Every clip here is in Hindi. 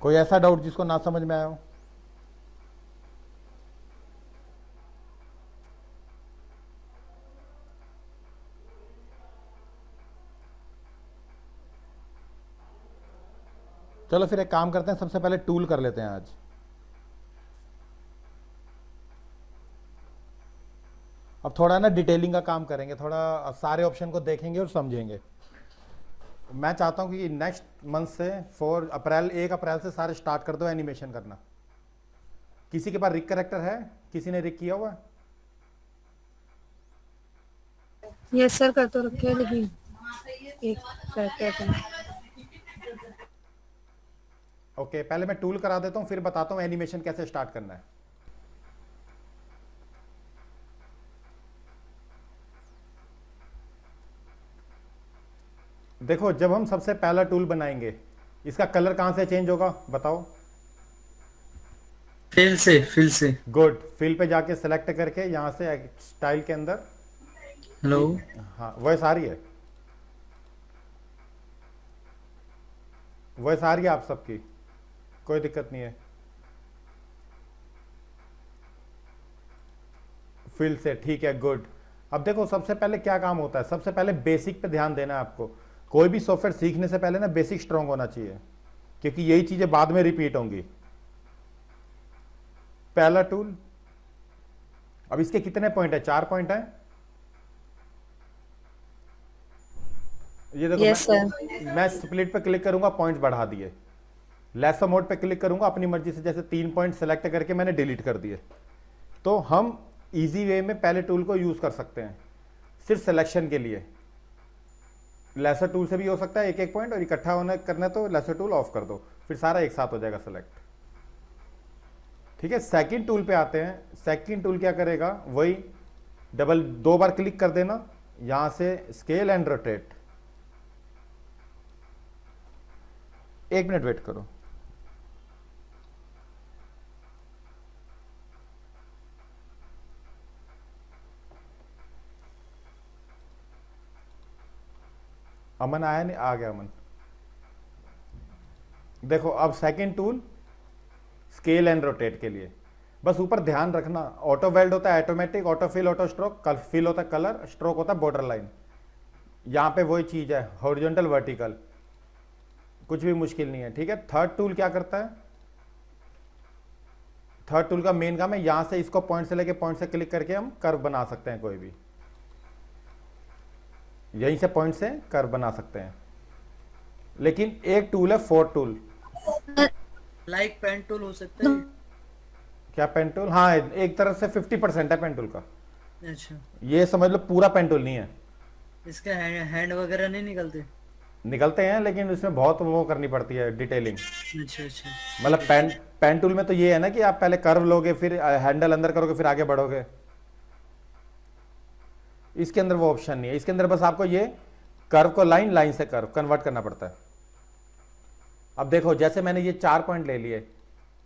कोई ऐसा डाउट जिसको ना समझ में आया हो? चलो फिर एक काम करते हैं, सबसे पहले टूल कर लेते हैं आज। अब थोड़ा ना डिटेलिंग का काम करेंगे, थोड़ा सारे ऑप्शन को देखेंगे और समझेंगे। मैं चाहता हूँ कि नेक्स्ट मंथ से 4 अप्रैल 1 अप्रैल से सारे स्टार्ट कर दो एनिमेशन करना। किसी के पास रिक करेक्टर है? किसी ने रिक किया हुआ है? यस सर, कर तो रखे हैं लेकिन एक करते हैं। ओके, पहले मैं टूल करा देता हूँ, फिर बताता हूँ एनिमेशन कैसे स्टार्ट करना है। देखो, जब हम सबसे पहला टूल बनाएंगे, इसका कलर कहाँ से चेंज होगा बताओ? फिल से। गुड, फिल पे जाके सेलेक्ट करके यहाँ से स्टाइल के अंदर हेलो। हाँ, वॉइस आ रही है? वॉइस आ रही है आप सबकी? कोई दिक्कत नहीं है। फिल से, ठीक है, गुड। अब देखो, सबसे पहले क्या काम होता है, सबसे पहले बेसिक पे ध्यान देना है आपको। कोई भी सॉफ्टवेयर सीखने से पहले ना बेसिक स्ट्रांग होना चाहिए, क्योंकि यही चीजें बाद में रिपीट होंगी। पहला टूल, अब इसके कितने पॉइंट है? 4 पॉइंट है। ये देखो, यस सर। मैं स्प्लिट पे क्लिक करूंगा, पॉइंट्स बढ़ा दिए। लेसर मोड पे क्लिक करूंगा, अपनी मर्जी से जैसे 3 पॉइंट सेलेक्ट करके मैंने डिलीट कर दिए। तो हम इजी वे में पहले टूल को यूज कर सकते हैं सिर्फ सिलेक्शन के लिए। लेसर टूल से भी हो सकता है एक एक पॉइंट, और इकट्ठा होना करना है तो लेसर टूल ऑफ कर दो, फिर सारा एक साथ हो जाएगा सेलेक्ट। ठीक है, सेकंड टूल पे आते हैं। सेकंड टूल क्या करेगा, वही डबल 2 बार क्लिक कर देना, यहां से scale and rotate. 1 minute wait करो। अमन आया नहीं? आ गया अमन। देखो, अब second tool scale and rotate के लिए बस ऊपर ध्यान रखना, ऑटो वेल्ड होता है automatic, auto fill, auto stroke, fill होता है कलर, स्ट्रोक होता है बॉर्डर लाइन। यहां पे वही चीज है, हॉरिजॉन्टल वर्टिकल, कुछ भी मुश्किल नहीं है। ठीक है, थर्ड टूल क्या करता है? थर्ड टूल का मेन काम है, यहां से इसको पॉइंट से लेके पॉइंट से क्लिक करके हम कर्व बना सकते हैं, कोई भी यहीं से पॉइंट से कर्व बना सकते हैं। लेकिन एक टूल है fourth tool. Like pen tool हो सकता है। क्या पेन टूल? हाँ, एक तरह से 50% है पेन टूल का। अच्छा, ये समझ लो पूरा पेन टूल नहीं है। इसके हैंड वगैरह नहीं निकलते? निकलते हैं, लेकिन उसमें बहुत वो करनी पड़ती है डिटेलिंग। अच्छा अच्छा, मतलब ठीक है पेन ठीक पेन टूल में तो ये है ना कि आप पहले कर्व लोगे, फिर हैंडल अंदर करोगे, फिर आगे बढ़ोगे। इसके अंदर वो ऑप्शन नहीं है, इसके अंदर बस आपको ये कर्व को लाइन, लाइन से कर्व कन्वर्ट करना पड़ता है। अब देखो, जैसे मैंने ये 4 पॉइंट ले लिए,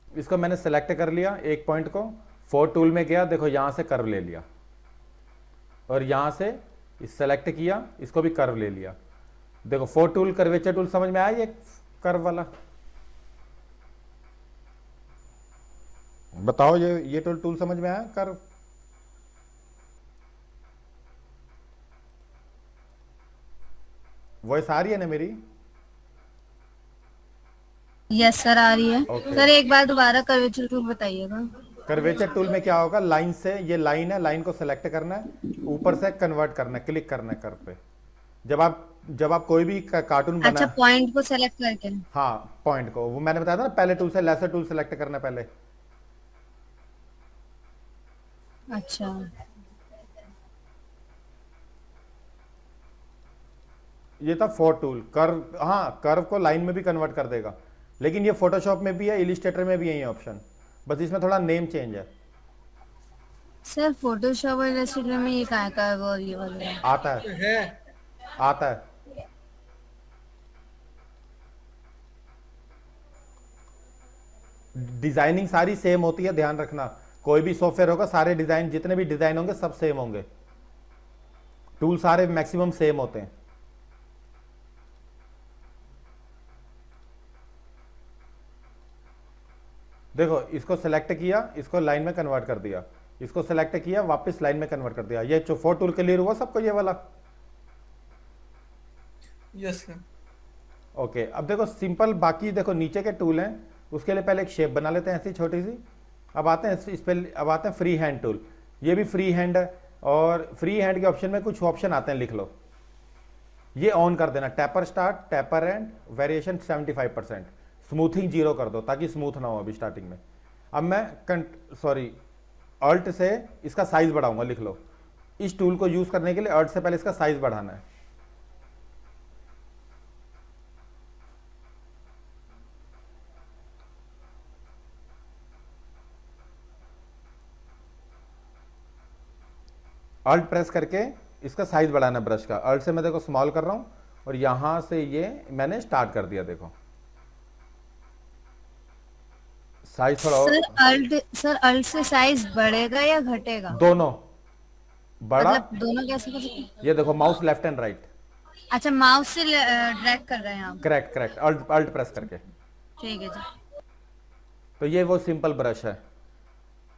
इसको मैंने सेलेक्ट कर लिया, एक पॉइंट को फोर टूल में गया, देखो यहां से कर्व ले लिया, और यहां से सेलेक्ट किया, इसको भी कर्व ले लिया। देखो, फोर टूल, कर्वेचर टूल, समझ में आया ये कर्व वाला? बताओ, ये टूल समझ में आया कर्व? वॉइस आ रही है ना मेरी? यस सर, आ रही है। ओके। सर एक बार दोबारा कर्वेचर टूल बताइएगा। कर्वेचर टूल में क्या होगा, लाइन से, ये लाइन है, लाइन को सेलेक्ट करना है, ऊपर से कन्वर्ट करना है, क्लिक करना है कर्व पे। जब आप कोई भी कार्टून बना। अच्छा, पॉइंट को सेलेक्ट करके। हाँ, पॉइंट को, वो मैंने बताया था ना, पहले टूल से लेसर टूल सेलेक्ट करना है पहले। अच्छा। ये था फोर टूल कर्व। हाँ, कर्व को लाइन में भी कन्वर्ट कर देगा, लेकिन ये फोटोशॉप में भी है, इलिस्ट्रेटर में भी है ये ऑप्शन, बस इसमें थोड़ा नेम चेंज है। सर फोटोशॉप और इलस्ट्रेटर में ये कहाँ का है वो, ये वाला? आता है, है। आता है। डिजाइनिंग सारी सेम होती है, ध्यान रखना। कोई भी सॉफ्टवेयर होगा, सारे डिजाइन, जितने भी डिजाइन होंगे सब सेम होंगे। टूल सारे मैक्सिमम सेम होते हैं। देखो इसको सेलेक्ट किया, इसको लाइन में कन्वर्ट कर दिया, इसको सेलेक्ट किया, वापस लाइन में कन्वर्ट कर दिया। ये जो 4 टूल क्लियर हुआ सबको ये वाला? Yes sir. ओके, अब देखो सिंपल, बाकी देखो नीचे के टूल हैं, उसके लिए पहले एक शेप बना लेते हैं ऐसी छोटी सी। अब आते हैं इस पे, अब आते हैं फ्री हैंड टूल। ये भी फ्री हैंड है, और फ्री हैंड के ऑप्शन में कुछ ऑप्शन आते हैं, लिख लो। ये ऑन कर देना, tapper start, tapper and, variation 75%, smoothing 0 कर दो ताकि स्मूथ ना हो अभी स्टार्टिंग में। अब मैं अल्ट से इसका साइज बढ़ाऊंगा, लिख लो। इस टूल को यूज करने के लिए अल्ट से पहले इसका साइज बढ़ाना है। अल्ट प्रेस करके इसका साइज बढ़ाना है ब्रश का। अल्ट से मैं देखो स्मॉल कर रहा हूं, और यहां से ये मैंने स्टार्ट कर दिया। देखो साइज थोड़ा और, सर अल्ट से साइज बढ़ेगा या घटेगा? दोनों बड़ा। मतलब दोनों कैसे कर सकते हैं? ये देखो माउस लेफ्ट एंड राइट। अच्छा, माउस से ड्रैग कर रहे हैं आप? Correct correct, alt alt press करके। ठीक है जी। तो ये वो सिंपल ब्रश है।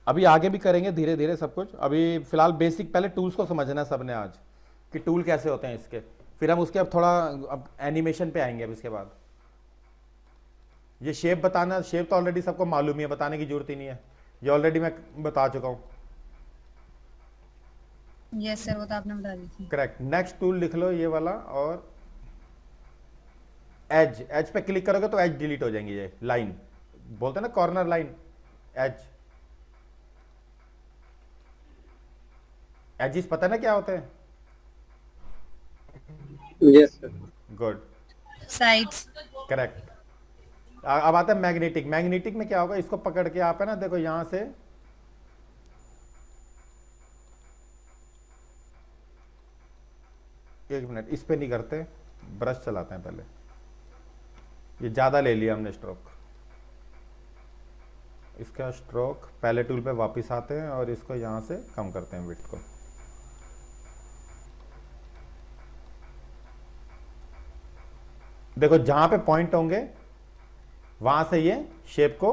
अभी आगे भी करेंगे धीरे धीरे सब कुछ। अभी फिलहाल बेसिक पहले टूल्स को समझना है सबने आज, कि टूल कैसे होते हैं इसके। फिर हम उसके अब थोड़ा अब एनिमेशन पे आएंगे। अब इसके बाद ये शेप बताना, शेप तो ऑलरेडी सबको मालूम ही है, बताने की जरूरत ही नहीं है, ये ऑलरेडी मैं बता चुका हूं। यस सर, वो तो आपने बता दी थी। करेक्ट। नेक्स्ट टूल लिख लो ये वाला, और एज, एज पे क्लिक करोगे तो एज डिलीट हो जाएंगी। ये लाइन बोलते हैं ना, कॉर्नर लाइन, एज। एजिस पता है ना क्या होते हैं? Yes sir. Good, sides. Correct. अब आता है मैग्नेटिक। मैग्नेटिक में क्या होगा, इसको पकड़ के आप है ना, देखो यहां से एक मिनट, इस पे नहीं करते, ब्रश चलाते हैं पहले। ये ज्यादा ले लिया हमने स्ट्रोक, इसका स्ट्रोक पहले टूल पे वापस आते हैं और इसको यहां से कम करते हैं विड्थ को। देखो जहां पे पॉइंट होंगे वहां से ये शेप को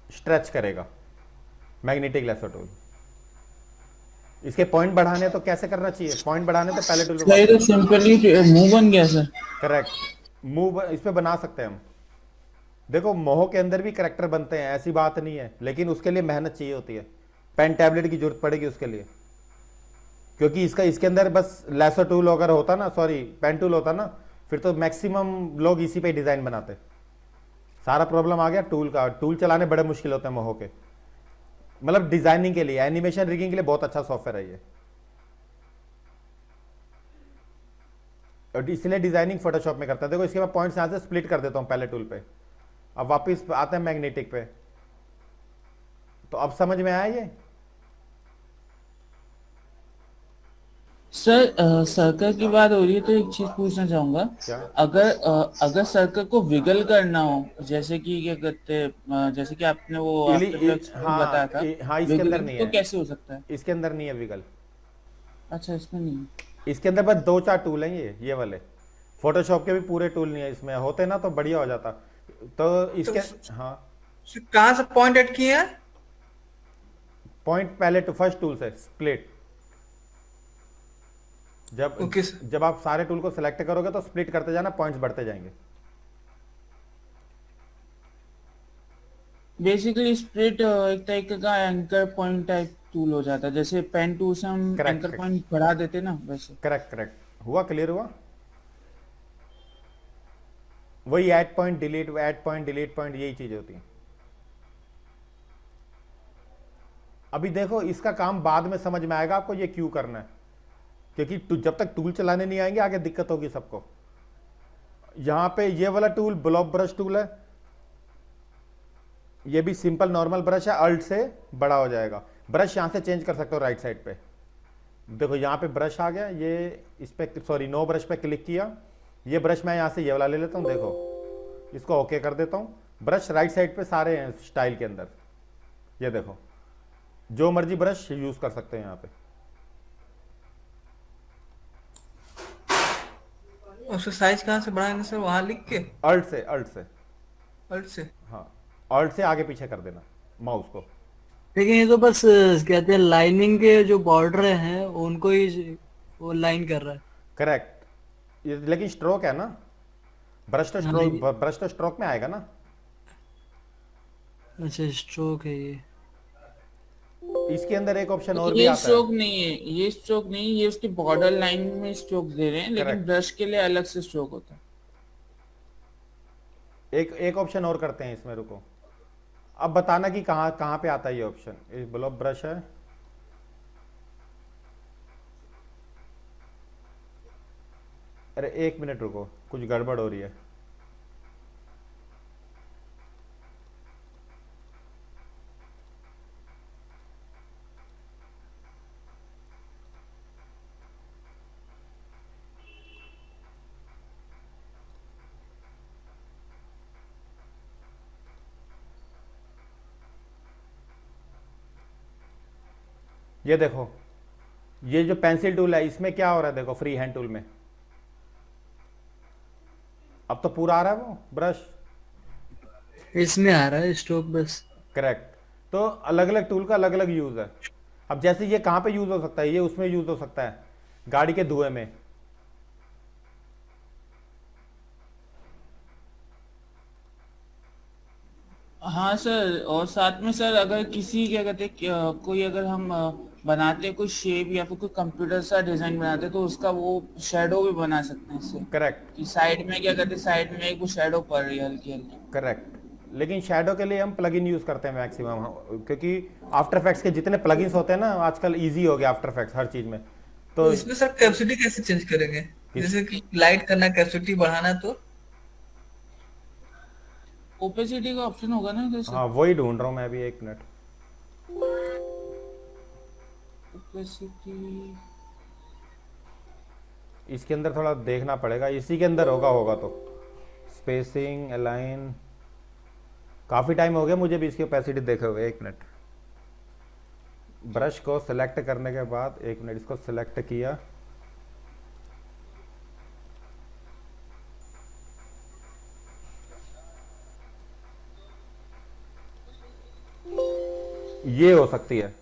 स्ट्रेच करेगा मैग्नेटिक लेसर टूल। इसके पॉइंट बढ़ाने तो कैसे करना चाहिए? पॉइंट बढ़ाने तो पहले टूल पे, तो सिंपली मूव बन गया सर। करेक्ट, मूव इस पे बना सकते हैं हम। देखो मोहो के अंदर भी करेक्टर बनते हैं, ऐसी बात नहीं है, लेकिन उसके लिए मेहनत चाहिए होती है, पेन टैबलेट की जरूरत पड़ेगी उसके लिए। क्योंकि इसके अंदर बस लेसर टूल अगर होता ना, सॉरी पेन टूल होता ना, फिर तो मैक्सिमम लोग इसी पे डिजाइन बनाते। सारा प्रॉब्लम आ गया टूल का। टूल चलाने बड़े मुश्किल होते हैं मोहो के, मतलब डिजाइनिंग के लिए, एनिमेशन रिगिंग के लिए बहुत अच्छा सॉफ्टवेयर है ये। और इसलिए डिजाइनिंग फोटोशॉप में करता है। देखो इसके मैं पॉइंट्स यहां से स्प्लिट कर देता हूं पहले टूल पे। अब वापस आते हैं मैग्नेटिक पे, तो अब समझ में आया ये? सर सर्कल की बात हो रही है तो एक चीज पूछना चाहूंगा। क्या? अगर सर्कल को विगल करना हो, जैसे कि क्या कहते हैं, जैसे कि आपने वो आफ्टर इफेक्ट्स हाँ, बताया था, हाँ, इसके अंदर नहीं तो है। कैसे हो सकता है? इसके अंदर नहीं है विगल। अच्छा, इसमें नहीं है। इसके अंदर बस 2-4 टूल हैं ये वाले। फोटोशॉप के भी पूरे टूल नहीं है इसमें, होते ना तो बढ़िया हो जाता। तो इसके हाँ, कहाँ से पॉइंट ऐड किए हैं? पॉइंट पहले टू फर्स्ट टूल से स्प्लिट। ओके जब आप सारे टूल को सिलेक्ट करोगे तो स्प्लिट करते जाना, पॉइंट्स बढ़ते जाएंगे। बेसिकली स्प्लिट एक तरीके का एंकर पॉइंट टाइप टूल हो जाता है, जैसे पेन टूल से हम Correct, एंकर correct. पॉइंट बढ़ा देते ना, वैसे। करेक्ट करेक्ट, हुआ, क्लियर हुआ? वही add point delete, add point delete point, यही चीज होती है। अभी देखो इसका काम बाद में समझ में आएगा आपको, ये क्यों करना है, क्योंकि जब तक टूल चलाने नहीं आएंगे आगे दिक्कत होगी सबको। यहां पे ये वाला टूल ब्लॉक ब्रश टूल है, ये भी सिंपल नॉर्मल ब्रश है, अल्ट से बड़ा हो जाएगा। ब्रश यहां से चेंज कर सकते हो राइट साइड पे। देखो यहां पे ब्रश आ गया, ये इस पे सॉरी नो ब्रश पे क्लिक किया, ये ब्रश मैं यहां से ये वाला ले लेता हूं। देखो इसको ओके कर देता हूं। ब्रश राइट साइड पे सारे हैं स्टाइल के अंदर, ये देखो जो मर्जी ब्रश यूज कर सकते हैं यहाँ पे। उसका साइज कहाँ से बढ़ाएंगे सर? वहां लिख के अल्ट से, अल्ट से, अल्ट से? हाँ। ऑल्ट से आगे पीछे कर देना माउस को। लेकिन ये तो बस कहते हैं लाइनिंग के जो बॉर्डर हैं उनको ही वो लाइन कर रहा है। करेक्ट, ये लेकिन स्ट्रोक है ना, ब्रश तो हाँ, स्ट्रोक, ब्रश तो स्ट्रोक में आएगा ना। अच्छा स्ट्रोक है ये। इसके अंदर एक ऑप्शन और भी ये आता है। स्ट्रोक नहीं है, ये स्ट्रोक नहीं, ये उसकी बॉर्डर लाइन में स्ट्रोक दे रहे हैं, लेकिन Correct. ब्रश के लिए अलग से स्ट्रोक होता है। एक ऑप्शन और करते हैं इसमें, रुको। अब बताना कि कहाँ कहाँ पे आता है ये ऑप्शन। ये ब्लॉक ब्रश है, अरे एक मिनट रुको, कुछ गड़बड़ हो रही है। ये देखो, ये जो पेंसिल टूल है इसमें क्या हो रहा है, देखो फ्री हैंड टूल में अब तो पूरा आ रहा है वो ब्रश। इसमें आ रहा है स्ट्रोक बस। करेक्ट, तो अलग अलग टूल का अलग अलग यूज है। अब जैसे ये कहाँ पे यूज हो सकता है, ये उसमें यूज हो सकता है गाड़ी के धुएं में। हाँ सर, और साथ में सर अगर किसी क्या कहते हैं कोई अगर हम बनाते कोई शेप या फिर कोई कंप्यूटर सा डिजाइन बनाते तो उसका वो शेडो भी बना सकते हैं इससे, करेक्ट कि साइड में क्या कहते हैं, साइड में एक वो शेडो पड़ रही है हल्की हल्की। करेक्ट, लेकिन शैडो के लिए हम प्लगइन यूज करते हैं मैक्सिमम, क्योंकि आफ्टर इफेक्ट्स के जितने प्लगइन्स होते हैं ना आजकल इजी हो गया आफ्टर इफेक्ट्स हर चीज में। तो तो इसमें सर कैपेसिटी कैसे चेंज करेंगे? जैसे कि लाइट करना, कैपेसिटी बढ़ाना, तो ओपेसिटी का ऑप्शन होगा ना इधर से। हाँ वही ढूंढ रहा हूँ मैं अभी, एक मिनट। ओपेसिटी इसके अंदर थोड़ा देखना पड़ेगा, इसी के अंदर होगा तो। स्पेसिंग, अलाइन, काफी टाइम हो गया मुझे भी इसकी ओपेसिटी देखे हुए। एक मिनट, ब्रश को सिलेक्ट करने के बाद, एक मिनट, इसको सिलेक्ट किया, ये हो सकती है।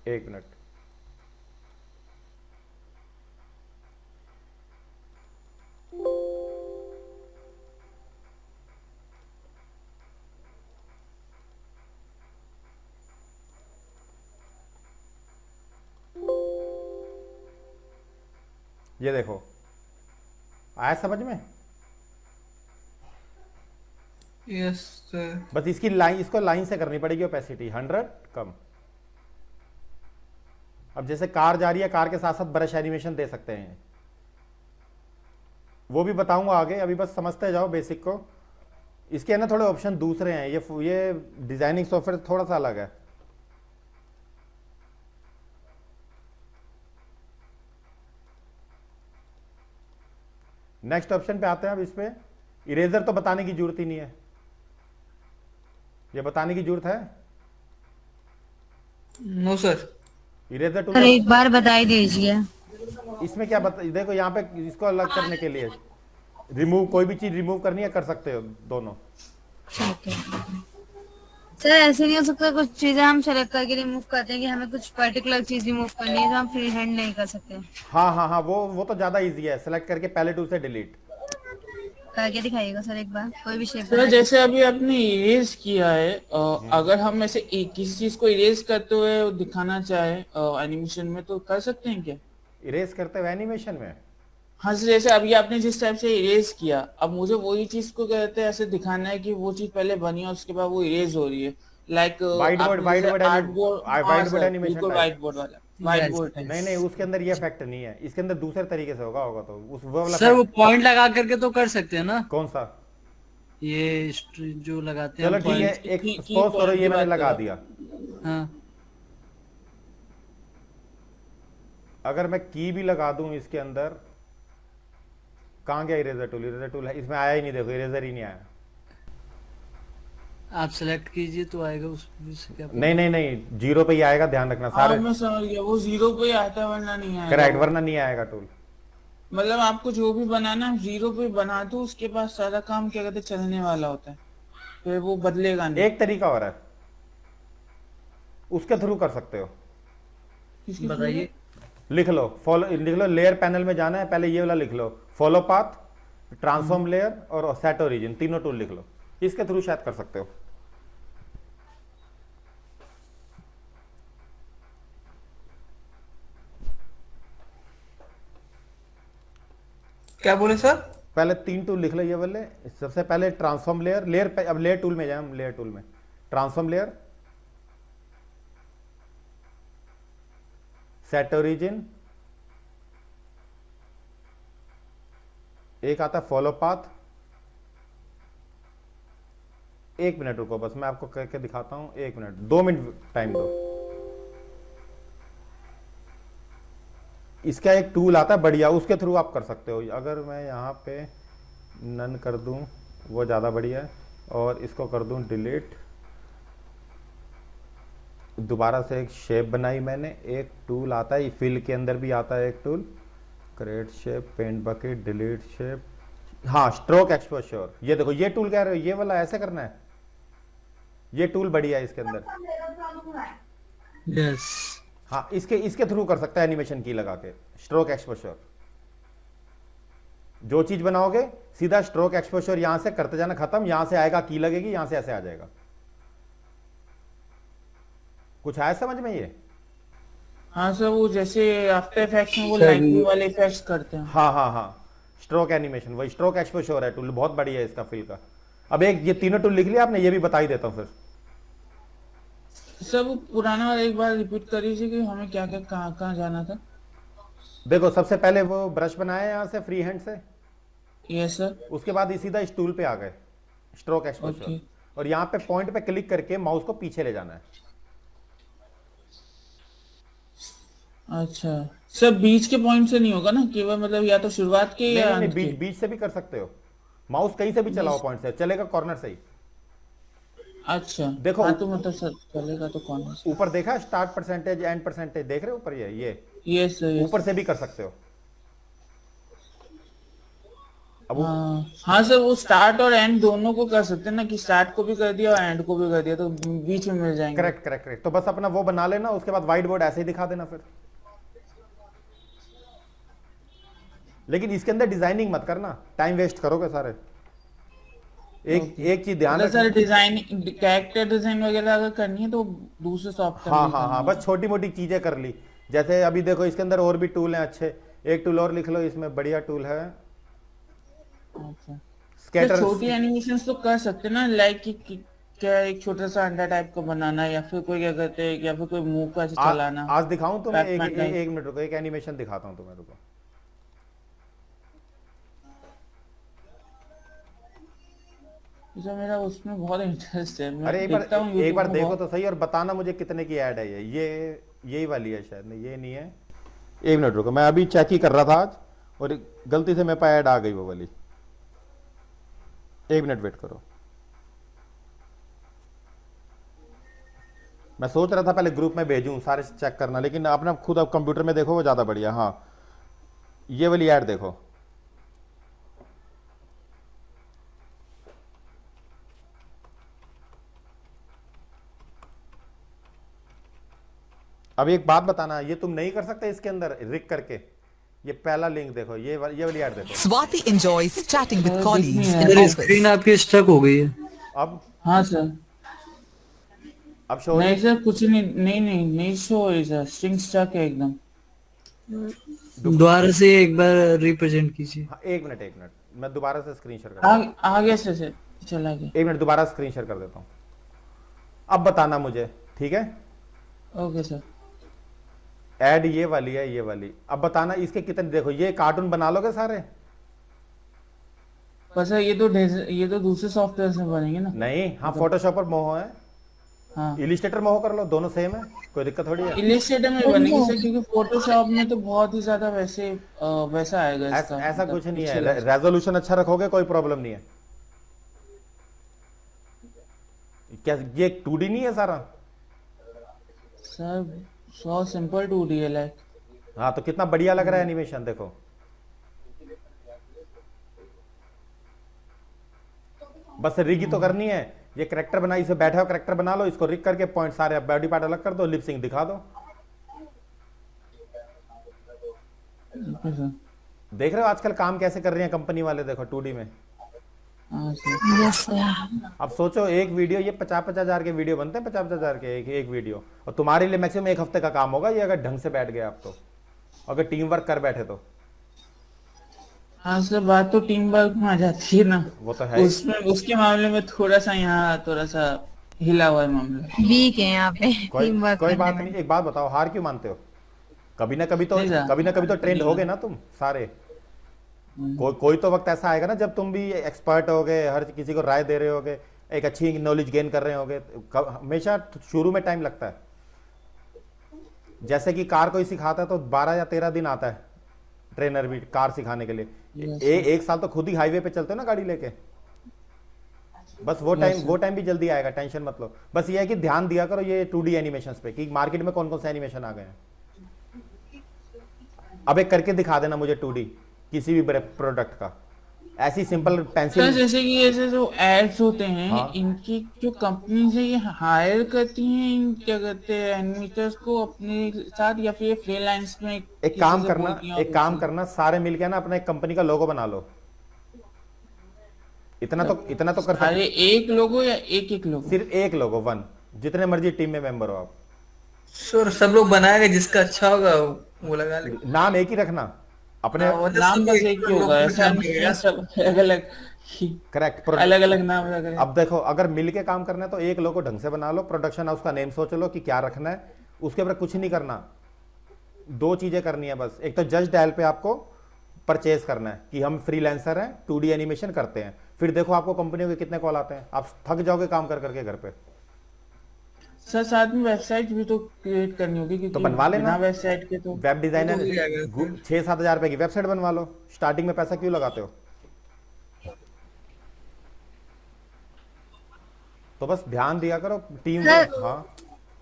एक मिनट, ये देखो आया समझ में। Yes sir. बस इसकी लाइन, इसको लाइन से करनी पड़ेगी ओपेसिटी 100 कम। अब जैसे कार जा रही है, कार के साथ साथ ब्रश एनिमेशन दे सकते हैं, वो भी बताऊंगा आगे, अभी बस समझते जाओ बेसिक को। इसके ना थोड़े ऑप्शन दूसरे हैं, ये डिजाइनिंग सॉफ्टवेयर थोड़ा सा अलग है। नेक्स्ट ऑप्शन पे आते हैं। अब इस पे इरेजर तो बताने की जरूरत ही नहीं है, ये बताने की जरूरत है? No sir. Eraser tool sir एक बार बता ही दीजिए। इसमें क्या देखो यहाँ पे इसको अलग करने के लिए रिमूव, कोई भी चीज रिमूव करनी है कर सकते हो दोनों। ठीक है सर, ऐसे नहीं हो सकता कुछ चीजें हम सेलेक्ट करके रिमूव करते हैं कि हमें कुछ पर्टिकुलर चीज रिमूव करनी है जो हम फ्री हैंड नहीं कर सकते? हाँ हाँ हाँ, वो तो ज्यादा इजी है, सेलेक्ट करके पहले टूल से डिलीट करके दिखाइएगा सर एक बार, कोई भी शेप। सर जैसे अभी आपने इरेज किया है, अगर हम ऐसे किसी चीज को इरेज करते हुए दिखाना चाहे एनिमेशन में तो कर सकते हैं क्या? इरेज करते हुए एनिमेशन में? हाँ सर, जैसे अभी आपने जिस टाइप से इरेज किया, अब मुझे वही चीज को कहते हैं ऐसे दिखाना है कि वो चीज पहले बनी है उसके बाद वो इरेज हो रही है, like Whiteboard animation, white board वाला, व्हाइट बोर्ड है। नहीं नहीं, उसके अंदर ये इफेक्ट नहीं है, इसके अंदर दूसरे तरीके से होगा तो उस वो वाला सर वो effect- पॉइंट लगा करके तो कर सकते हैं ना, कौन सा? ये जो लगाते हैं चलो हम ठीक है, point। एक की सपोज करो point ये की मैंने बात लगा करो। दिया। हाँ अगर मैं की भी लगा दूं इसके अंदर, कहाँ गया इरेजर टूल? इरेजर टूल है इसमें, आया ही नहीं, देखो इरेजर ही नहीं आया। आप सेलेक्ट कीजिए तो आएगा उससे क्या नहीं नहीं नहीं, जीरो पे ही आएगा, ध्यान रखना हाँ सारे। मैं समझ गया, वो जीरो पे ही आता है वरना नहीं आएगा। करेक्ट, वरना नहीं आएगा टूल। मतलब आपको जो भी बनाना है जीरो पे बना दो, उसके बाद सारा काम क्या कहते हैं चलने वाला होता है, फिर वो बदलेगा नहीं। एक तरीका और है, उसके थ्रू कर सकते हो। किसके बताइए। लिख लो, फॉलो लिख लो, लेयर पैनल में जाना है, पहले ये वाला लिख लो, फॉलो पाथ, ट्रांसफॉर्म लेयर और सेट ओरिजिन, तीनों टूल लिख लो, इसके थ्रू शायद कर सकते हो। क्या बोले सर? पहले 3 टूल लिख लो ये वाले। सबसे पहले ट्रांसफॉर्म लेयर, अब लेयर टूल में जाए, हम लेयर टूल में ट्रांसफॉर्म लेयर, सेट ओरिजिन, एक आता है फॉलो पाथ। एक मिनट रुको, बस मैं आपको करके दिखाता हूं, 1 मिनट 2 मिनट टाइम दो। इसका एक टूल आता है बढ़िया, उसके थ्रू आप कर सकते हो। अगर मैं यहाँ पे नन कर दूं, वो ज़्यादा बढ़िया है, और इसको कर दूं डिलीट। दोबारा से एक शेप बनाई मैंने, एक टूल आता है, फिल के अंदर भी आता है एक tool, create shape, paint bucket, delete shape, हाँ स्ट्रोक एक्सपोजर। ये देखो, ये टूल कह रहे हो, ये वाला ऐसे करना है, ये टूल बढ़िया है इसके अंदर। यस। हाँ, इसके इसके थ्रू कर सकता है, एनिमेशन की लगा के, स्ट्रोक एक्सपोजर। जो चीज बनाओगे सीधा स्ट्रोक एक्सपोजर यहां से करते जाना, खत्म, यहां से आएगा की लगेगी, यहां से ऐसे आ जाएगा। कुछ आया समझ में ये? हाँ सर, वो जैसे आफ्टर इफेक्ट्स में वो सर, लाइटिंग वाले इफेक्ट्स करते हैं। हाँ हाँ हाँ, स्ट्रोक एनिमेशन, वही स्ट्रोक एक्सपोजर है टूल, बहुत बढ़िया है इसका फिल का। अब एक ये तीनों टूल लिख लिया आपने, ये भी बता ही देता हूं फिर। सर वो पुराना वाला एक बार रिपीट कर दीजिए कि हमें क्या क्या कहाँ कहाँ जाना था। देखो, सबसे पहले वो ब्रश बनाया यहां से फ्री हैंड से, यस सर। उसके बाद ये सीधा इस टूल पे आ गए, स्ट्रोक एक्सपोजर, ओके। और यहाँ पे पॉइंट पे क्लिक करके माउस को पीछे ले जाना है। अच्छा सर, बीच के पॉइंट से नहीं होगा ना, केवल मतलब या तो शुरुआत के नहीं या नहीं नहीं, अंत के? बीच बीच से भी कर सकते हो, माउस कहीं से भी चलाओ, पॉइंट से चलेगा, कॉर्नर से ही। अच्छा देखो, हाँ, तो मतलब सर चलेगा तो कौन सा? ऊपर देखा स्टार्ट परसेंटेज, एंड परसेंटेज, देख रहे हो ऊपर, ये यस सर, ऊपर से भी कर सकते हो। अब हाँ हाँ सर, वो स्टार्ट और एंड दोनों को कर सकते हैं ना, कि स्टार्ट को भी कर दिया और एंड को भी कर दिया, तो बीच में मिल जाएंगे। करेक्ट करेक्ट करेक्ट, तो बस अपना वो बना लेना, उसके बाद व्हाइट बोर्ड ऐसे ही दिखा देना फिर। लेकिन इसके अंदर डिजाइनिंग मत करना, टाइम वेस्ट करोगे सारे। एक चीज ध्यान मतलब सर रखना। डिजाइन, कैरेक्टर डिजाइन वगैरह अगर करनी है तो दूसरे सॉफ्टवेयर हाँ में हाँ हाँ, करनी बस छोटी मोटी चीजें कर ली। जैसे अभी देखो, इसके अंदर और भी टूल हैं अच्छे, एक टूल और लिख लो, इसमें बढ़िया टूल है, है। अच्छा तो स्कैटर। छोटी एनिमेशंस तो कर सकते हैं ना, लाइक कि क्या एक छोटा सा अंडा टाइप का बनाना, या फिर कोई क्या कहते हैं, या फिर कोई मुंह को ऐसे चलाना। आज दिखाऊं तुम्हें, Pac-Man type। एक मिनट रुको, एक एनिमेशन दिखाता हूं तुम्हें, रुको। सर मेरा उसमें बहुत इंटरेस्ट है, मैं अरे एक देखता हूँ बार YouTube में देखो बहुत। तो सही, और बताना मुझे कितने की ऐड है ये यही वाली है शायद, नहीं ये नहीं है। एक मिनट रुको, मैं अभी चेक ही कर रहा था आज, और गलती से मेरे पास ऐड आ गई वो वाली। एक मिनट वेट करो, मैं सोच रहा था पहले ग्रुप में भेजूं, सारे चेक करना, लेकिन आपने खुद अब कंप्यूटर में देखो, वो ज्यादा बढ़िया। हाँ, ये वाली ऐड देखो, अब एक बात बताना, ये तुम नहीं कर सकते इसके अंदर रिक करके। ये पहला लिंक देखो, ये वाली ऐड देखो। Swati enjoys chatting with colleagues in sir office. Screen आपकी स्टक हो गई है। अब हाँ सर, शो हो नहीं रही? सर कुछ नहीं, नहीं शो हो रही सर, स्ट्रिंग स्टक है एकदम। दोबारा से एक बार रिप्रेजेंट कीजिए। हाँ, एक मिनट, मैं दोबारा से स्क्रीन शेयर कर देता आगे से सर चला गया। हूं। एक मिनट, दोबारा स्क्रीन शेयर कर देता हूँ, अब बताना मुझे, ठीक है? Okay sir. ऐड ये वाली है, ये वाली, अब बताना इसके कितने। देखो, ये कार्टून बना लोगे सारे? पर सर ये तो दूसरे सॉफ्टवेयर से बनेंगे ना। नहीं, हाँ, फोटोशॉप और मोहो है, हाँ, इलिस्ट्रेटर मोहो कर लो, दोनों सेम है, कोई दिक्कत थोड़ी है। इलिस्ट्रेटर में बनेगी सर, क्योंकि फोटोशॉप में तो बहुत ही ज्यादा वैसा आएगा इसका। ऐसा मतलब कुछ नहीं है, पिक्चर। रेजोल्यूशन अच्छा रखोगे कोई प्रॉब्लम नहीं है। क्या ये 2D नहीं है सारा? सर सो सिंपल 2D है लाइक। हाँ, तो कितना बढ़िया लग रहा है एनिमेशन, देखो। बस रिग ही तो करनी है। ये करेक्टर बना, इसे बैठा हुआ करेक्टर बना लो, इसको रिग करके पॉइंट सारे बॉडी पार्ट अलग कर दो, लिप सिंक दिखा दो। Okay sir. देख रहे हो आजकल काम कैसे कर रही हैं कंपनी वाले, देखो 2D में। हाँ सर। Yes sir. अब सोचो एक वीडियो, ये 50-50 हजार के वीडियो बनते हैं, 50-50 हजार के एक वीडियो, और तुम्हारे लिए मैक्सिमम 1 हफ्ते का काम होगा ये, अगर ढंग से बैठ गए आप तो, अगर टीम वर्क कर बैठे तो। हाँ सर, बात तो टीम वर्क में आ जाती है ना, वो तो है ही। उसमें उसके मामले में थोड़ा सा यहाँ थोड़ा सा हिला हुआ है मामला। वीक है यहाँ पे कोई टीम वर्क कोई बात नहीं। एक बात बताओ, हार क्यों मानते हो? कभी ना कभी तो नहीं सर। ट्रेंड होगे ना तुम सारे। कोई तो वक्त ऐसा आएगा ना जब तुम भी एक्सपर्ट होगे, हर किसी को राय दे रहे होगे, एक अच्छी नॉलेज गेन कर रहे होगे। हमेशा शुरू में टाइम लगता है। जैसे कि कार कोई सिखाता है तो 12 या 13 दिन आता है ट्रेनर भी कार सिखाने के लिए। एक साल तो खुद ही हाईवे पे चलते हो ना गाड़ी लेके। बस वो टाइम भी जल्दी आएगा, टेंशन मत लो। बस ये है कि ध्यान दिया करो ये 2D एनिमेशंस पे, कि मार्केट में कौन कौन से एनिमेशन आ गए हैं। अब एक करके दिखा देना मुझे 2D किसी भी प्रोडक्ट का, ऐसी सिंपल सर पेंसिल। जैसे कि ऐसे जो एड्स होते हैं, हाँ। इनकी जो कंपनी है ये हायर करती हैं इन क्या कहते हैं एनिमेटर्स को अपने साथ, या फिर फ्रीलांस में एक काम करना सारे मिलके ना अपना एक कंपनी का लोगो बना लो। इतना तो कर अरे सकते। एक लोगो या एक एक लोगो? सिर्फ एक लोगो, 1, जितने मर्जी टीम में मेंबर हो आप। सर सब लोग बनाएंगे, जिसका अच्छा होगा वो लगा ले। नाम एक ही रखना अपने। हाँ, वो तो नाम सब बस एक ही होगा, ऐसा नाम नहीं लगेगा। है सब अलग अलग करेक्ट। अलग अलग नाम लग रहे हैं। अब देखो, अगर मिलके काम करना है तो एक लोगो ढंग से बना लो, प्रोडक्शन हाउस का नेम सोच लो कि क्या रखना है, उसके ऊपर कुछ नहीं करना। 2 चीजें करनी है बस। एक तो जस्ट डायल पे आपको परचेज करना है कि हम फ्रीलांसर हैं, 2D एनिमेशन करते हैं। फिर देखो आपको कंपनियों के कितने कॉल आते हैं, आप थक जाओगे काम कर करके घर पे। सर साथ में वेबसाइट भी तो क्रिएट करनी होगी, क्योंकि तो बनवा लेना। बिना वेबसाइट के तो वेब डिजाइनर हो जाएगा। 6-7 हजार रुपए की वेबसाइट बनवा लो। स्टार्टिंग में पैसा क्यों लगाते हो? तो बस ध्यान दिया करो टीम। सर- हाँ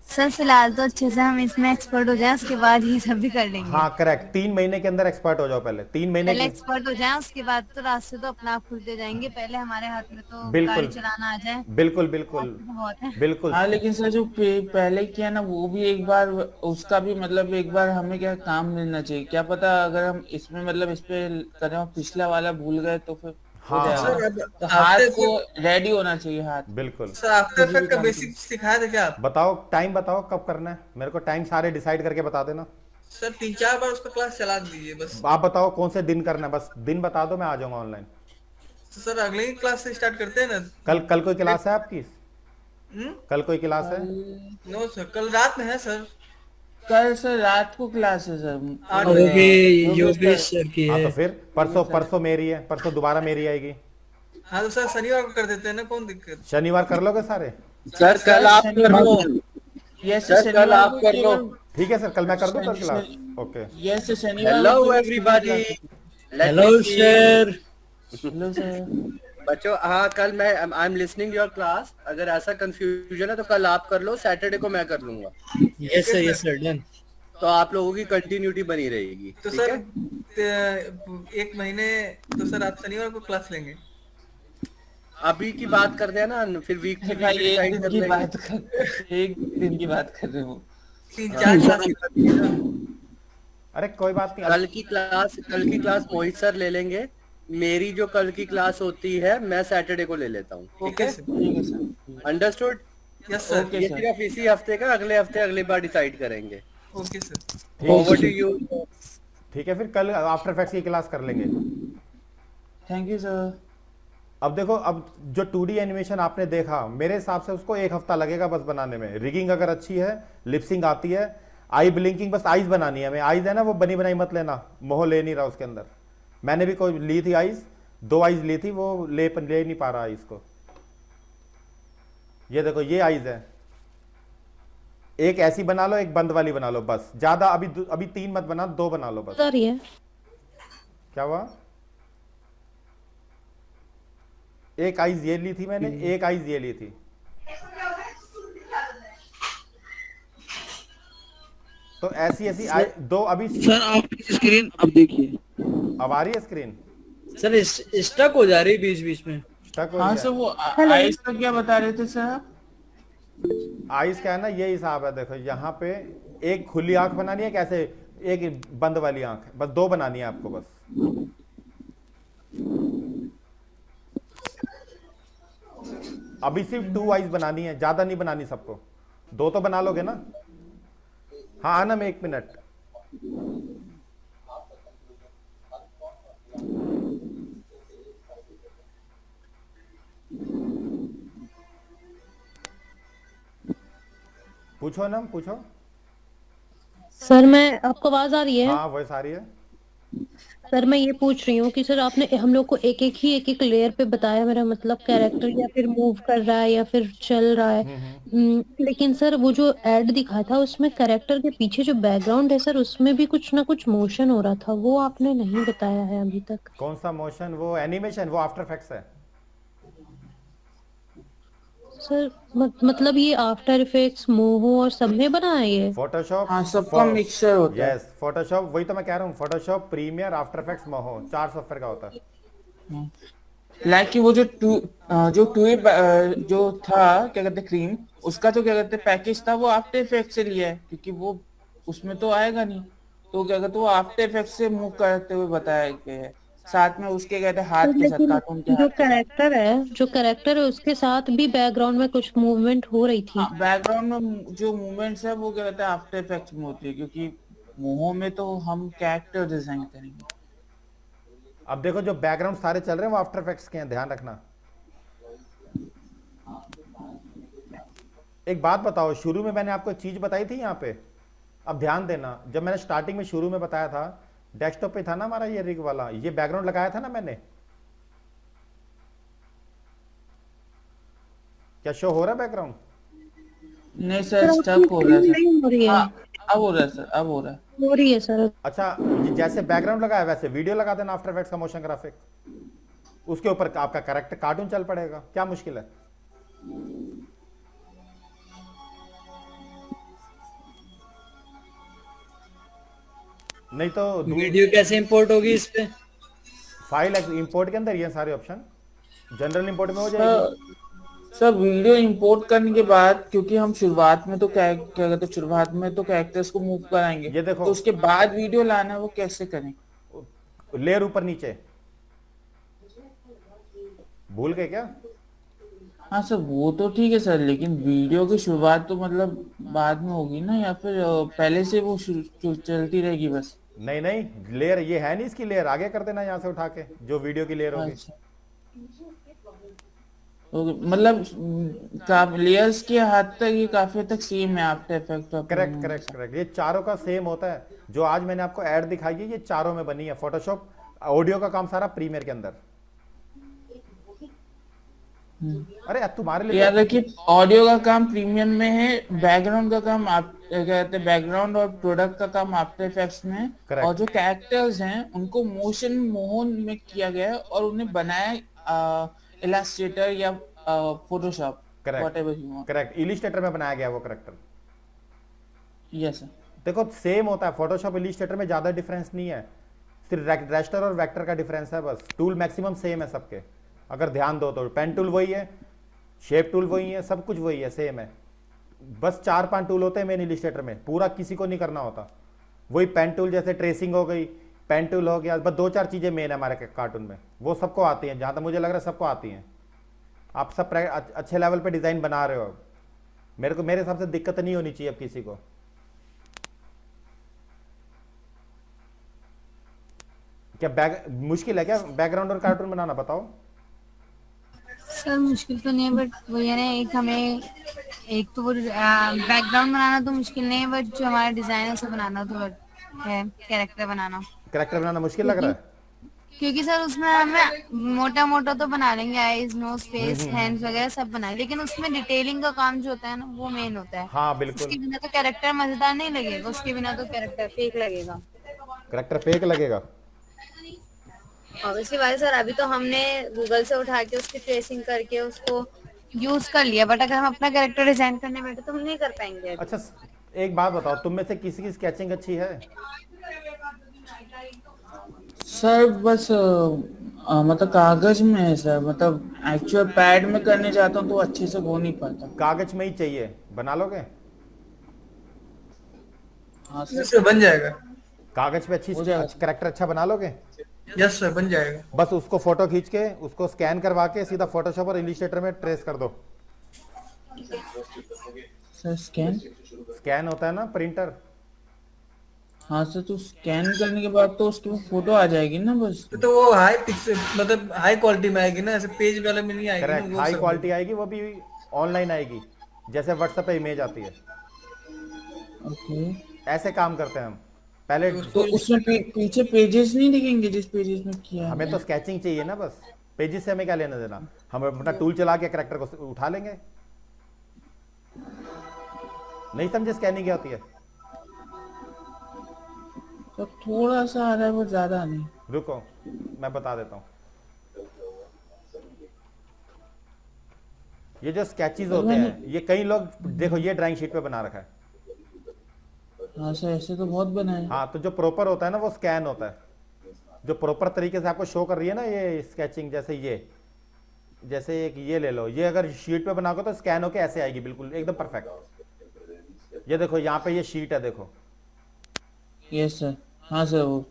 सर फिलहाल तो अच्छे से हम इसमें एक्सपर्ट हो जाए, उसके बाद ये सब भी कर लेंगे। हाँ करेक्ट। 3 महीने के अंदर एक्सपर्ट हो जाओ। पहले 3 महीने पहले की। एक्सपर्ट हो जाए, उसके बाद तो रास्ते तो अपने आप खुलते जाएंगे। पहले हमारे हाथ में तो बिल्कुल। गाड़ी चलाना आ जाए, बिल्कुल बिल्कुल बहुत है। बिल्कुल। हाँ, लेकिन सर जो पहले किया ना वो भी एक बार, उसका भी मतलब एक बार हमें क्या काम मिलना चाहिए। क्या पता अगर हम इसमें मतलब इस पे करें और पिछला वाला भूल गए तो फिर हो हाँ, जाएगा। सर, अब तो हाथ आफ्टर को रेडी होना चाहिए, हाथ। बिल्कुल। सर आफ्टर इफेक्ट का बेसिक सिखाया था क्या आप? बताओ टाइम, बताओ कब करना है मेरे को। टाइम सारे डिसाइड करके बता देना। सर 3-4 बार उसका क्लास चला दीजिए बस। आप बताओ कौन से दिन करना है, बस दिन बता दो, मैं आ जाऊंगा ऑनलाइन। तो सर अगले ही क्लास से स्टार्ट करते हैं ना। कल कोई क्लास है आपकी? कल कोई क्लास है? नो सर, कल रात में है सर। कल सर रात को क्लास है सर। आठ वो बजे। भी योगेश सर की हाँ है। तो फिर परसों मेरी है, परसों दोबारा मेरी आएगी। हाँ तो सर शनिवार को कर देते हैं ना, कौन दिक्कत। शनिवार कर लोगे सारे? सर कल आप कर लो। यस सर, कल आप कर लो। ठीक है सर, कल मैं कर दूं कल क्लास। ओके। यस शनिवार। Hello everybody. Hello sir. Hello sir. बच्चों, हाँ कल मैं I am listening your class. अगर ऐसा कंफ्यूजन है तो कल आप कर लो, सैटरडे को मैं कर लूंगा। Yes sir done. तो आप लोगों की कंटिन्यूटी बनी रहेगी। तो ठीक सर है? 1 महीने तो सर आप शनिवार को क्लास लेंगे। अभी की बात करते हैं ना, फिर वीक की भाई एक डिसाइड दिन कर की लेंगे। बात कर, एक दिन की बात कर रहे हो। 3-4 क्लास। अरे कोई बात नहीं। कल की क्लास मोहित सर ले लेंगे। मेरी जो कल की क्लास होती है मैं सैटरडे को ले लेता हूँ। ठीक ओके है? सर। ठीक है सर। अंडरस्टूड? Yes sir. ये सिर्फ इसी हफ्ते का, अगले हफ्ते अगली बार डिसाइड करेंगे। Okay sir. Over to you. ठीक है, फिर कल आफ्टर इफेक्ट्स की क्लास कर लेंगे। Thank you sir. अब देखो, अब जो 2D एनिमेशन आपने देखा, मेरे हिसाब से उसको 1 हफ्ता लगेगा बस बनाने में। रिगिंग अगर अच्छी है, लिपसिंग आती है, आई ब्लिंकिंग, बस आईज बनानी है हमें। आईज है ना, वो बनी बनाई मत लेना, मोह ले नहीं रहा उसके अंदर। मैंने भी कोई ली थी आईज, 2 आईज ली थी, वो ले नहीं पा रहा आईज को। ये देखो, ये आईज है। एक ऐसी बना लो, एक बंद वाली बना लो बस। ज्यादा अभी 3 मत बना, 2 बना लो बस। क्या हुआ? एक आईज ये ली थी मैंने, एक आईज ये ली थी। तो ऐसी दो अभी। सर आपकी स्क्रीन अब देखिए। अब आ रही है स्क्रीन? सर स्टक हो जा रही बीच बीच में। स्टक हो हाँ रही सर, है। वो आइस का क्या बता रहे थे सर आप? आइस का है ना, ये हिसाब है, देखो यहाँ पे एक खुली आंख बनानी है, कैसे एक बंद वाली आंख, बस दो बनानी है आपको बस। अभी सिर्फ 2 आइज बनानी है, ज्यादा नहीं बनानी सबको। 2 तो बना लोगे ना? हाँ आना में 1 मिनट। पूछो ना, पूछो। सर मैं आपको आवाज आ रही है? हाँ वॉइस आ रही है। सर मैं ये पूछ रही हूँ कि सर आपने हम लोग को एक एक लेयर पे बताया, मेरा मतलब कैरेक्टर या फिर मूव कर रहा है या फिर चल रहा है। लेकिन सर वो जो एड दिखा था उसमें कैरेक्टर के पीछे जो बैकग्राउंड है सर, उसमें भी कुछ ना कुछ मोशन हो रहा था, वो आपने नहीं बताया है अभी तक। कौन सा मोशन? वो एनिमेशन, वो आफ्टर इफेक्ट्स है। सर मतलब ये आफ्टर इफेक्ट्स, मोहो और सब में बना है ये? फोटोशॉप, हाँ, सबका मिक्सचर होता है। यस फोटोशॉप, वही तो मैं कह रहा हूँ, Photoshop, Premiere, After Effects, Moho, 4 software का होता है। लाइक कि वो जो जो था क्या कहते क्रीम, उसका तो क्या कहते पैकेज था वो आफ्टर इफेक्ट से लिया है, क्योंकि वो उसमें तो आएगा नहीं, तो क्या कहते वो आफ्टर इफेक्ट से मूव करते हुए बताया गया है, साथ में उसके कहते हाथ के साथ, लेकिन कार्टून के जो हाथ के साथ। कैरेक्टर है उसके साथ भी बैकग्राउंड में कुछ मूवमेंट हो रही थी। हाँ, बैकग्राउंड में जो मूवमेंट्स है वो क्या कहते हैं आफ्टर इफेक्ट्स में होती है, क्योंकि मोहो में तो हम कैरेक्टर डिजाइन करेंगे। अब देखो जो बैकग्राउंड सारे चल रहे हैं वो आफ्टर इफेक्ट्स के हैं, ध्यान रखना। एक बात बताओ, शुरू में मैंने आपको एक चीज बताई थी यहाँ पे, अब ध्यान देना, जब मैंने स्टार्टिंग में शुरू में बताया था, डेस्कटॉप पे था ना हमारा ये रिग वाला, ये बैकग्राउंड लगाया था ना मैंने, क्या शो हो रहा है बैकग्राउंड? नहीं सर, स्टक हो रहा है सर। नहीं हो रही है। हाँ, अब हो रहा है सर, अब हो रहा है। हो रही है सर। अच्छा, ये जैसे बैकग्राउंड लगाया वैसे वीडियो लगा देना, आफ्टर इफेक्ट्स का मोशन ग्राफिक, उसके ऊपर आपका कैरेक्टर कार्टून चल पड़ेगा, क्या मुश्किल है? नहीं तो वीडियो कैसे इंपोर्ट होगी इस पे? फाइल इंपोर्ट के अंदर ये सारे ऑप्शन जनरल इंपोर्ट में हो जाएगी। सर वीडियो इंपोर्ट करने के बाद, क्योंकि हम शुरुआत में तो क्या कहते हैं, शुरुआत में तो कैरेक्टर्स को मूव कराएंगे, ये देखो, तो उसके बाद वीडियो लाना है वो कैसे करें? लेयर ऊपर नीचे, भूल गए क्या? हाँ सर, वो तो ठीक है सर, लेकिन वीडियो की शुरुआत तो मतलब बाद में होगी ना, या फिर पहले से वो चलती रहेगी बस? नहीं नहीं, लेयर ये है नहीं, इसकी लेयर आगे कर देना यहाँ से उठा के, जो वीडियो की लेयर होगी। अच्छा, मतलब लेयर्स के हद तक ये काफी हद तक सेम है after effect. Correct correct correct, ये चारों का सेम होता है। जो आज मैंने आपको ऐड दिखाई है ये चारों में बनी है। फोटोशॉप ऑडियो का काम सारा प्रीमियर के अंदर। अरे तुम्हारे लिए याद रखिए, ऑडियो का काम प्रीमियम में है, बैकग्राउंड का काम आप क्या कहते हैं, बैकग्राउंड और प्रोडक्ट का काम आफ्टर इफेक्ट्स में है। Correct. और जो कैरेक्टर्स हैं उनको मोशन मोहन में किया गया है और उन्हें बनाया इलस्ट्रेटर या Photoshop, whatever you want. Correct, Illustrator में बनाया गया वो करेक्टर। Yes sir. देखो सेम होता है, फोटोशॉप इलिस्ट्रेटर में ज्यादा डिफरेंस नहीं है, सिर्फ रेस्टर और वेक्टर का डिफरेंस है बस। टूल मैक्सिमम सेम है सबके, अगर ध्यान दो तो। पेन टूल वही है, शेप टूल वही है, सब कुछ वही है, सेम है। बस 4-5 टूल होते हैं मेन इलिस्ट्रेटर में, पूरा किसी को नहीं करना होता। वही पेन टूल, जैसे ट्रेसिंग हो गई, पेन टूल हो गया, बस 2-4 चीजें मेन है हमारे कार्टून में, वो सबको आती हैं, जहां तक मुझे लग रहा है सबको आती हैं। आप सब अच्छे लेवल पे डिजाइन बना रहे हो, मेरे हिसाब से दिक्कत नहीं होनी चाहिए अब किसी को। क्या मुश्किल है क्या बैकग्राउंड और कार्टून बनाना, बताओ? सर मुश्किल तो नहीं है, बट वो ये ना, एक तो वो बैकग्राउंड बनाना तो मुश्किल नहीं है, बट जो हमारा डिजाइन है उसे बनाना तो है, कैरेक्टर बनाना मुश्किल लग रहा है। क्योंकि सर उसमें हमें मोटा मोटा तो बना लेंगे, आईज, नोज, फेस, हैंड्स वगैरह सब बनाए, लेकिन उसमें डिटेलिंग का काम जो होता है ना वो मेन होता है। हाँ बिल्कुल, उसके बिना तो कैरेक्टर मजेदार नहीं लगेगा, उसके बिना तो कैरेक्टर फेक लगेगा। करेक्टर फेक लगेगा। ऑब्वियसली बात है सर, अभी तो हमने गूगल से उठा के उसकी ट्रेसिंग करके उसको यूज कर लिया, बट अगर हम अपना कैरेक्टर डिजाइन करने बैठे तो हम नहीं कर पाएंगे अभी। अच्छा एक बात बताओ, तुम में से किसी की स्केचिंग अच्छी है? सर बस मतलब कागज में है सर, मतलब एक्चुअल पैड में करने जाता हूँ तो अच्छे से हो नहीं पाता। कागज में ही चाहिए, बना लोगे? हाँ सर, यस सर बन जाएगा। कागज पे हो जाएगा। कैरेक्टर अच्छा बना लोगे? यस सर बन जाएगा। बस उसको फोटो खींच के उसको स्कैन करवा के सीधा फोटोशॉप और इलिस्ट्रेटर में ट्रेस कर दो। Sir scan? स्कैन होता है ना प्रिंटर। हाँ सर, तो स्कैन करने के बाद तो उसके फोटो आ जाएगी ना बस। तो वो हाई पिक्सल मतलब हाई क्वालिटी में आएगी ना, ऐसे पेज वाले में नहीं आएगी ना, करेक्ट, वो हाई सब क्वालिटी आएगी, वो भी ऑनलाइन आएगी, जैसे व्हाट्सएप पे इमेज आती है। ओके। ऐसे काम करते हैं हम पहले। तो उसमें पीछे पेजेस नहीं दिखेंगे जिस पेजेस में किया है? हमें तो स्केचिंग चाहिए ना, बस पेजेस से हमें क्या लेना देना। हम अपना टूल चला के कैरेक्टर को उठा लेंगे। नहीं समझे स्कैनिंग क्या होती है? तो थोड़ा सा आ रहा है, वो ज्यादा नहीं। रुको मैं बता देता हूँ। ये जो स्केचेस होते हैं, ये कई लोग देखो ये ड्राइंग शीट पे बना रखा है। हाँ सर, ऐसे तो बहुत बनाए। हाँ, तो जो प्रॉपर होता है ना वो स्कैन होता है, जो प्रॉपर तरीके से आपको शो कर रही है ना ये स्केचिंग। जैसे एक ये ले लो, ये अगर शीट पे बनाओगे तो स्कैन होके ऐसे आएगी बिल्कुल एकदम परफेक्ट। ये देखो यहाँ पे ये शीट है, देखो। Yes sir. हाँ सर, वो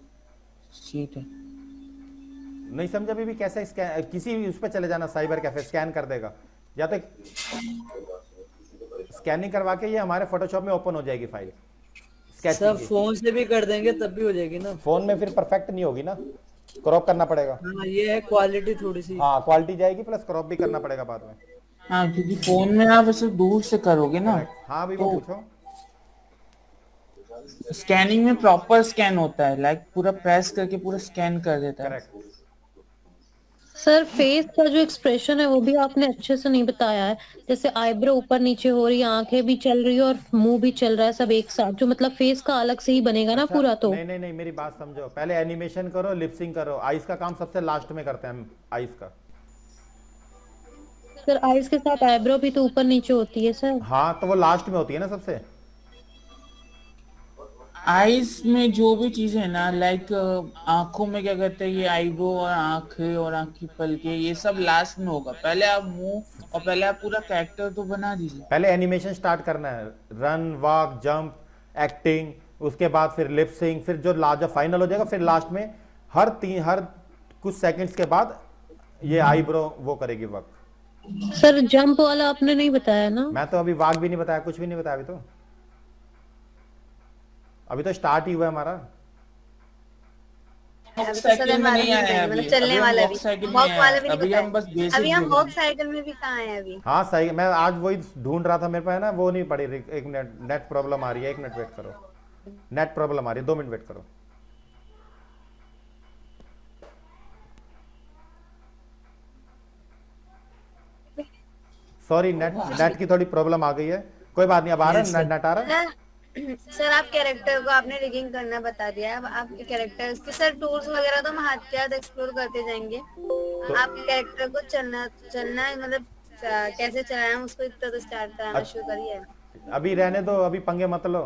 शीट है। नहीं समझा अभी भी कैसे किसी भी उस पर चले जाना, साइबर कैफे स्कैन कर देगा, या तो स्कैनिंग करवा के ये हमारे फोटोशॉप में ओपन हो जाएगी फाइल सब स्केचिंग की। फोन से भी कर देंगे तब भी हो जाएगी ना। फोन में फिर परफेक्ट नहीं होगी ना, क्रॉप करना पड़ेगा। हाँ ये है क्वालिटी थोड़ी सी। हाँ, क्वालिटी जाएगी प्लस क्रॉप भी करना पड़ेगा बाद में। हाँ, क्योंकि फोन में आप ऐसे दूर से करोगे ना। हाँ अभी वो तो पूछो। स्कैनिंग में प्रॉपर स्कैन होता है, लाइक पूरा प्रेस करके पूरा स्कैन कर देता है। करेक्ट। सर फेस का जो एक्सप्रेशन है वो भी आपने अच्छे से नहीं बताया है। जैसे आईब्रो ऊपर नीचे हो रही है, आंखें भी चल रही है और मुंह भी चल रहा है, सब एक साथ, जो मतलब फेस का अलग से ही बनेगा ना पूरा। तो नहीं नहीं नहीं, मेरी बात समझो, पहले एनिमेशन करो, लिपसिंग करो। आइस का काम सबसे लास्ट में करते हैं हम, आइस का। सर आईज के साथ आईब्रो भी तो ऊपर नीचे होती है सर। हाँ तो वो लास्ट में होती है ना सबसे। आईज में जो भी चीजें है ना, लाइक आंखों में क्या कहते हैं, ये आईब्रो और आंखें और आंख की पलके, ये सब लास्ट में होगा। पहले आप मुंह और पहले आप पूरा कैरेक्टर तो बना दीजिए। पहले एनिमेशन स्टार्ट करना है, रन, वॉक, जंप, एक्टिंग, उसके बाद फिर लिपसिंग, फिर जो फाइनल हो जाएगा, फिर लास्ट में हर कुछ सेकंड्स के बाद ये आईब्रो वो करेगी वर्क। सर जंप वाला आपने नहीं बताया ना। मैं तो अभी वाक भी नहीं बताया, कुछ भी नहीं बताया अभी तो स्टार्ट ही हुआ है हमारा। अभी तो सर हमारा मतलब चलने वाला भी, वॉक वाला भी नहीं अभी हम बस बताया। अभी हम वॉक साइकिल में भी कहाँ हैं अभी। हाँ सही, मैं आज वही ढूंढ रहा था, मेरे पास है ना वो नहीं पड़ी। एक मिनट, नेट प्रॉब्लम आ रही है, एक मिनट वेट करो। नेट प्रॉब्लम आ रही है, 2 मिनट वेट करो। सॉरी, नेट की थोड़ी प्रॉब्लम आ गई है, कोई बात नहीं। अब आ रहा है नेट आ रहा है। सर आप कैरेक्टर को आपने रिगिंग करना बता दिया है। अब आपके कैरेक्टर उसके सर टूल्स वगैरह तो हम हाथ के हाथ एक्सप्लोर करते जाएंगे। आपके कैरेक्टर को चलना मतलब कैसे चलाना है उसको इतना तो स्टार्ट कराना शुरू करिए। अभी रहने दो, अभी पंगे मत लो।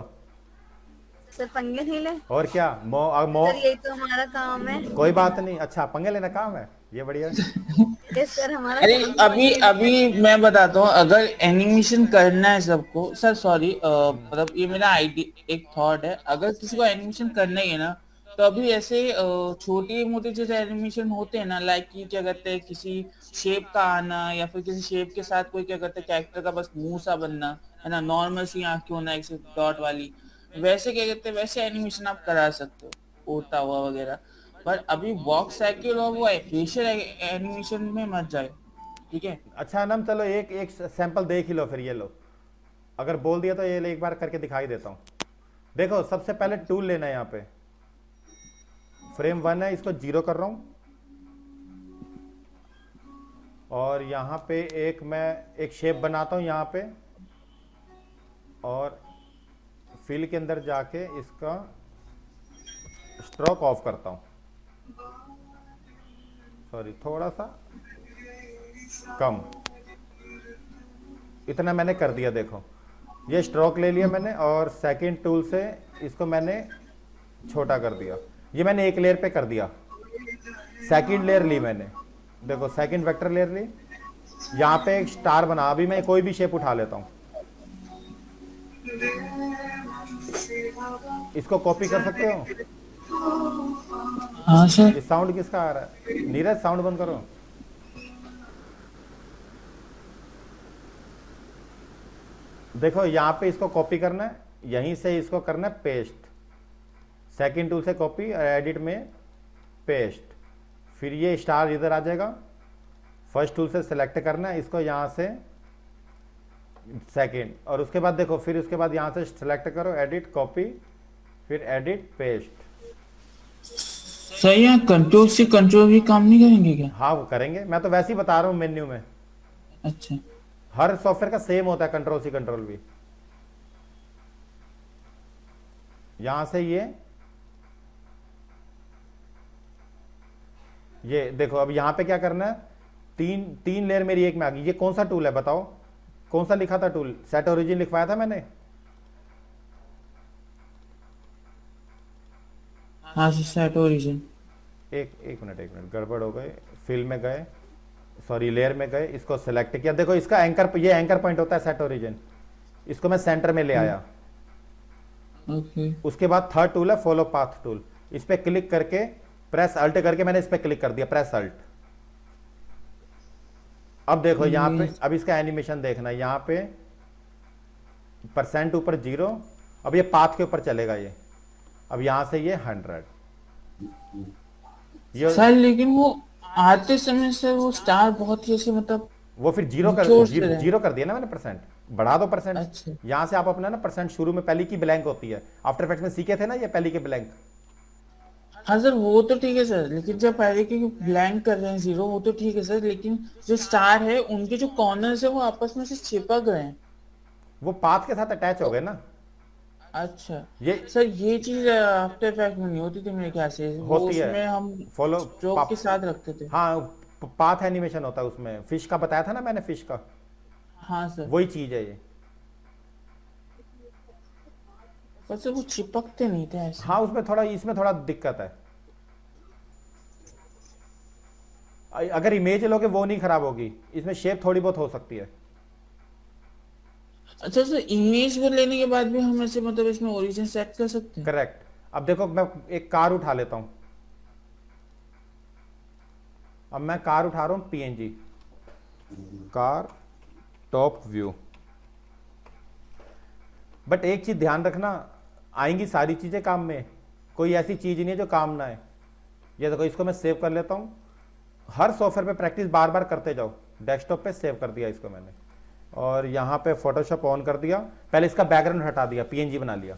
सर पंगे नहीं ले, और क्या, सर यही तो हमारा काम है। कोई बात नहीं। अच्छा, पंगे लेना काम है, ये बढ़िया। यस सर हमारा अरे काम है। अभी मैं बताता हूँ, अगर एनिमेशन करना है सबको, सर सॉरी, मतलब ये मेरा एक थॉट है, अगर किसी को एनिमेशन करना ही है ना, तो अभी ऐसे छोटे मोटे जैसे एनिमेशन होते हैं ना, लाइक कि क्या कहते हैं, किसी शेप का आना या फिर किसी शेप के साथ कोई क्या कहते हैं कैरेक्टर का बस मुंह सा बनना है ना, नॉर्मल सी आंखें होना एक डॉट वाली, वैसे क्या कहते हैं वैसे एनिमेशन आप करा सकते हो, उड़ता हुआ वगैरह। पर अभी वॉक साइकिल और वो फेशियल एनिमेशन में मत जाए, ठीक है? अच्छा अनम, चलो एक सैंपल देख ही लो, फिर ये लो। अगर बोल दिया तो ये एक बार करके दिखाई देता हूँ। देखो, सबसे पहले टूल लेना है, यहाँ पे फ्रेम 1 है, इसको 0 कर रहा हूँ। और यहाँ पे मैं एक शेप बनाता हूँ यहाँ पे, और फिल के अंदर जाके इसका स्ट्रोक ऑफ करता हूँ। सॉरी, थोड़ा सा कम, इतना मैंने कर दिया। देखो ये स्ट्रोक ले लिया मैंने, और सेकंड टूल से इसको मैंने छोटा कर दिया। ये मैंने एक लेयर पे कर दिया। सेकंड लेयर ली मैंने, देखो सेकंड वेक्टर लेयर ली, यहाँ पे एक स्टार बना। अभी मैं कोई भी शेप उठा लेता हूँ, इसको कॉपी कर सकते हो। हाँ सर। ये साउंड किसका आ रहा है? नीरज साउंड बंद करो। देखो यहाँ पे इसको कॉपी करना है, यहीं से इसको करना है पेस्ट, सेकंड टूल से कॉपी और एडिट में पेस्ट, फिर ये स्टार इधर आ जाएगा। फर्स्ट टूल से सिलेक्ट करना है इसको, यहाँ से सेकंड, और उसके बाद देखो फिर उसके बाद यहाँ से सिलेक्ट करो, एडिट कॉपी, फिर एडिट पेस्ट। सही है, कंट्रोल से कंट्रोल भी काम नहीं करेंगे क्या? हाँ वो करेंगे, मैं तो वैसे ही बता रहा हूँ मेन्यू में। अच्छा। हर सॉफ्टवेयर का सेम होता है कंट्रोल सी कंट्रोल भी। यहां से ये देखो, अब यहां पे क्या करना है, तीन लेयर मेरी एक में आ गई। ये कौन सा टूल है बताओ, कौन सा लिखा था टूल? सेट ओरिजिन लिखवाया था मैंने। हाँ सर, सेट ओरिजिन। एक मिनट गड़बड़ हो गए। फिल में गए, सॉरी लेयर में गए, इसको सेलेक्ट किया। देखो इसका एंकर, ये एंकर पॉइंट होता है सेट ओरिजिन, इसको मैं सेंटर में ले आया। ओके। उसके बाद थर्ड टूल है फॉलो पाथ टूल, इस पे क्लिक करके प्रेस अल्ट करके मैंने इस पे क्लिक कर दिया, प्रेस अल्ट। अब देखो यहाँ पे, अब इसका एनिमेशन देखना, यहाँ पे परसेंट ऊपर 0, अब ये पाथ के ऊपर चलेगा ये। अब यहां से ये 100 ये सर लेकिन वो आते समय से वो स्टार बहुत ही ऐसे मतलब वो फिर जीरो कर दिया ना मैंने, परसेंट बढ़ा दो परसेंट। अच्छा। यहां से आप अपना ना परसेंट शुरू में पहली की ब्लैंक होती है, आफ्टर इफेक्ट्स में सीखे थे ना ये पहली की ब्लैंक। हाँ सर वो तो ठीक है सर, लेकिन जब पहले के ब्लैंक कर रहे हैं 0 वो तो ठीक है सर, लेकिन जो स्टार है उनके जो कॉर्नर्स है वो आपस में से चिपक गए हैं। वो पाथ के साथ अटैच हो गए ना। अच्छा ये सर, ये चीज आफ्टर इफेक्ट में नहीं होती थी मेरे ख्याल से, वो होती है, उसमें हम फॉलो स्ट्रोक के साथ रखते थे। हाँ पाथ एनिमेशन होता है उसमें, फिश का बताया था ना मैंने, फिश का। हाँ सर। वही चीज है ये। पर सर वो चिपकते नहीं थे ऐसे। हाँ उसमें थोड़ा, इसमें थोड़ा दिक्कत है। अगर इमेज लोगे वो नहीं खराब होगी, इसमें शेप थोड़ी बहुत हो सकती है। अच्छा सर, इमेज को लेने के बाद भी हम ऐसे मतलब इसमें ओरिजिन सेट कर सकते हैं? करेक्ट। अब देखो मैं एक कार उठा लेता हूं, अब मैं कार उठा रहा हूं PNG, car top view. But एक चीज ध्यान रखना, आएंगी सारी चीजें काम में, कोई ऐसी चीज नहीं है जो काम ना आए। ये देखो इसको मैं सेव कर लेता हूं, हर सॉफ्टवेयर पे प्रैक्टिस बार बार करते जाओ। डेस्कटॉप पे सेव कर दिया इसको मैंने, और यहां पे फोटोशॉप ऑन कर दिया, पहले इसका बैकग्राउंड हटा दिया, पीएनजी बना लिया।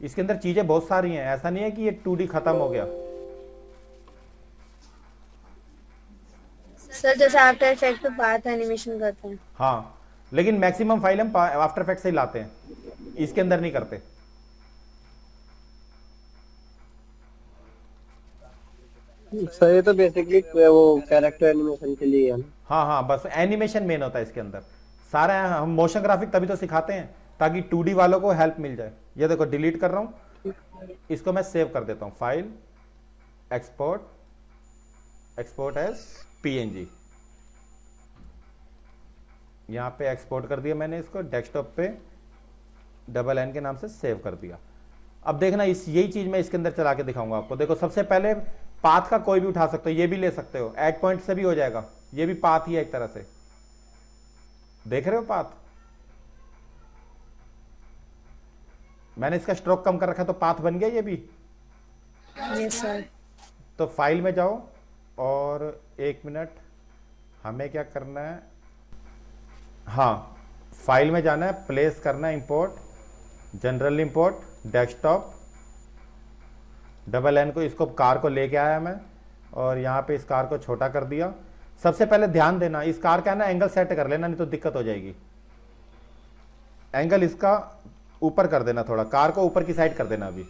इसके अंदर चीजें बहुत सारी हैं, ऐसा नहीं है कि ये 2D खत्म हो गया। सर जैसे आफ्टर इफेक्ट पे पाथ एनिमेशन करते हैं। हाँ लेकिन मैक्सिमम फाइल हम आफ्टर इफेक्ट से ही लाते हैं, इसके अंदर नहीं करते। सर ये तो बेसिकली वो कैरेक्टर एनिमेशन के लिए है ना। हाँ बस एनिमेशन मेन होता है इसके अंदर सारा। हम मोशन ग्राफिक तभी तो सिखाते हैं ताकि 2D वालों को हेल्प मिल जाए। ये देखो डिलीट कर रहा हूं, इसको मैं सेव कर देता हूं, फाइल एक्सपोर्ट एज पीएनजी। यहां पे एक्सपोर्ट कर दिया मैंने इसको, डेस्कटॉप पे $N के नाम से सेव कर दिया। अब देखना यही चीज मैं इसके अंदर चला के दिखाऊंगा आपको। देखो सबसे पहले पाथ का कोई भी उठा सकते हो, ये भी ले सकते हो, एड पॉइंट से भी हो जाएगा, ये भी पाथ ही है एक तरह से। देख रहे हो पाथ, मैंने इसका स्ट्रोक कम कर रखा तो पाथ बन गया ये भी। Yes sir. तो फाइल में जाओ और 1 मिनट, हमें क्या करना है, हाँ फाइल में जाना है, प्लेस करना है import, general import, desktop, N को, इसको कार को लेके आया मैं और यहाँ पे इस कार को छोटा कर दिया। सबसे पहले ध्यान देना, इस कार का ना एंगल सेट कर लेना, नहीं तो दिक्कत हो जाएगी। एंगल इसका ऊपर कर देना, थोड़ा कार को ऊपर की साइड कर देना। अभी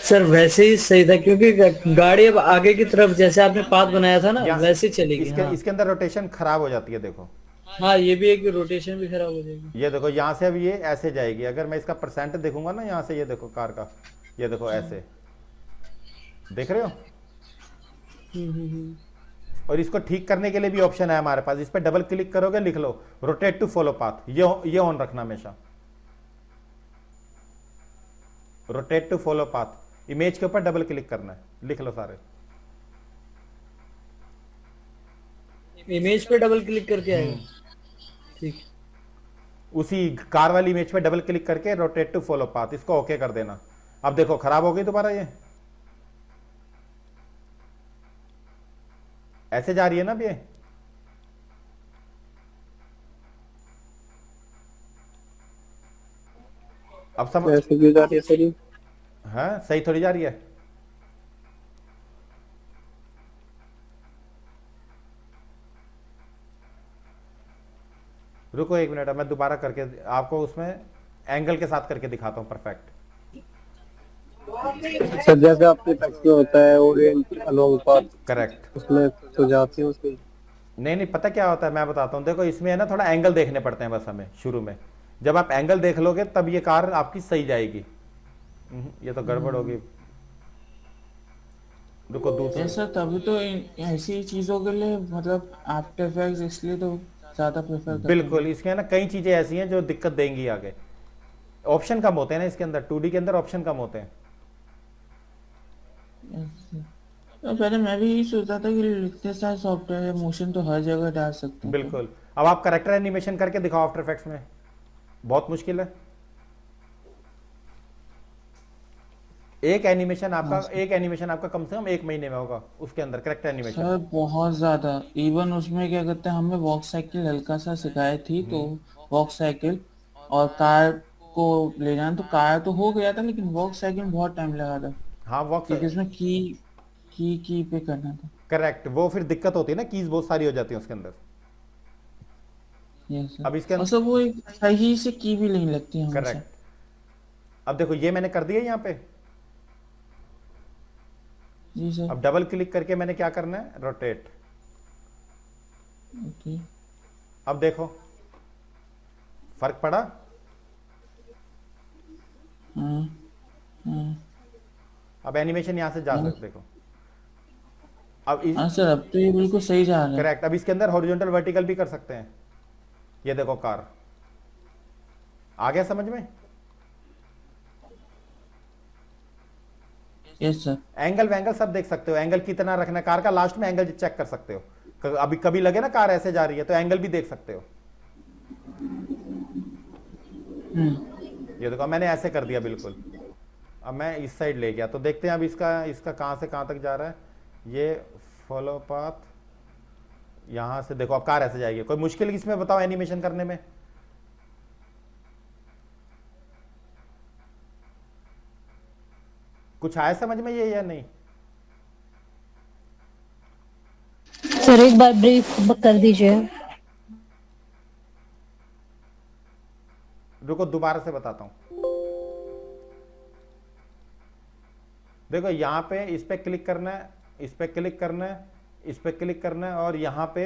सर वैसे ही सही था, क्योंकि गाड़ी अब आगे की तरफ जैसे आपने पाथ बनाया था ना वैसे ही चलेगी। इसके, हाँ। इसके अंदर रोटेशन खराब हो जाती है। देखो हाँ ये भी एक रोटेशन भी खराब हो जाएगी। ये देखो यहाँ से अब ये ऐसे जाएगी, अगर मैं इसका परसेंट देखूंगा ना यहाँ से, ये देखो कार का, ये देखो ऐसे, देख रहे हो। और इसको ठीक करने के लिए भी ऑप्शन है हमारे पास, इस पर डबल क्लिक करोगे, लिख लो रोटेट टू फॉलो पाथ, ये ऑन रखना हमेशा, rotate to follow path, image के ऊपर डबल क्लिक करना है, लिख लो सारे। इमेज पे डबल क्लिक करके आएगा, ठीक। उसी कार वाली इमेज पे डबल क्लिक करके रोटेट टू फॉलो पाथ, इसको ओके कर देना। अब देखो खराब हो गई दोबारा, ये ऐसे जा रही है ना अब ये, अब समझ ऐसे क्यों जा रही है सर ये? हाँ सही थोड़ी जा रही है। रुको एक मिनट, मैं दोबारा करके आपको उसमें एंगल के साथ करके दिखाता हूँ परफेक्ट। सर जैसे आपके टेक्स्ट में होता है ओरिएंट अलोंग पाथ, करेक्ट। उसमें तो जाती है उसकी। नहीं नहीं, पता क्या होता है मैं बताता हूँ, देखो इसमें है ना थोड़ा एंगल देखने पड़ते हैं बस हमें शुरू में, जब आप एंगल देख लोगे तब ये कार आपकी सही जाएगी। ये तो गड़बड़ होगी, रुको दूसरा। ऐसा तभी तो ऐसी चीजों के लिए मतलब आफ्टर इफेक्ट्स इसलिए तो ज्यादा प्रेफर करते हैं। बिल्कुल, इसके है ना कई चीजें ऐसी हैं जो दिक्कत देंगी आगे, ऑप्शन कम होते हैं ना इसके अंदर, 2D के अंदर ऑप्शन कम होते हैं। तो पहले मैं भी यही सोचता था कि इतने सारे सॉफ्टवेयर है, मोशन तो हर जगह डाल सकते हैं। बिल्कुल। अब आप करेक्टर एनिमेशन करके दिखाओ आफ्टर इफेक्ट्स में, बहुत मुश्किल है। एक एनिमेशन आपका कम से कम 1 महीने में होगा उसके अंदर करेक्टर एनिमेशन। सर बहुत ज्यादा, इवन उसमें क्या कहते हैं, हमें वॉक साइकिल हल्का सा सिखाई थी, तो वॉक साइकिल और कार को ले जाना, तो कार तो हो गया था लेकिन वॉक साइकिल में बहुत टाइम लगा था, हाँ वॉक, क्योंकि उसमें की पे करना था। करेक्ट, वो फिर दिक्कत होती है ना, कीज बहुत सारी हो जाती है उसके अंदर। यस अब इसके सर, और सर वो एक सही से की भी नहीं लगती हमेशा। करेक्ट। अब देखो ये मैंने कर दिया यहाँ पे, जी सर। अब डबल क्लिक करके मैंने क्या करना है, रोटेट। ओके, अब देखो फर्क पड़ा। हाँ हाँ अब एनिमेशन यहाँ से जा सकते, देखो अब हाँ सर, अब तो ये बिल्कुल सही जा रहा है। करेक्ट। अब इसके अंदर हॉरिजॉन्टल वर्टिकल भी कर सकते हैं, ये देखो कार आ गया समझ में। Yes sir. एंगल वैंगल सब देख सकते हो, एंगल कितना रखना है कार का, लास्ट में एंगल चेक कर सकते हो। अभी कभी लगे ना कार ऐसे जा रही है तो एंगल भी देख सकते हो। ये देखो मैंने ऐसे कर दिया बिल्कुल। अब मैं इस साइड ले गया तो देखते हैं अब इसका कहां से कहां तक जा रहा है। ये फॉलो पाथ यहां से देखो, अब कार ऐसे जाएगी। कोई मुश्किल इसमें बताओ एनिमेशन करने में? कुछ आया समझ में ये या नहीं? सर एक बार ब्रीफ कर दीजिए। रुको दोबारा से बताता हूं। देखो यहां पे इस पे क्लिक करना है, इस पे क्लिक करना है, इस पे क्लिक करना है, और यहां पे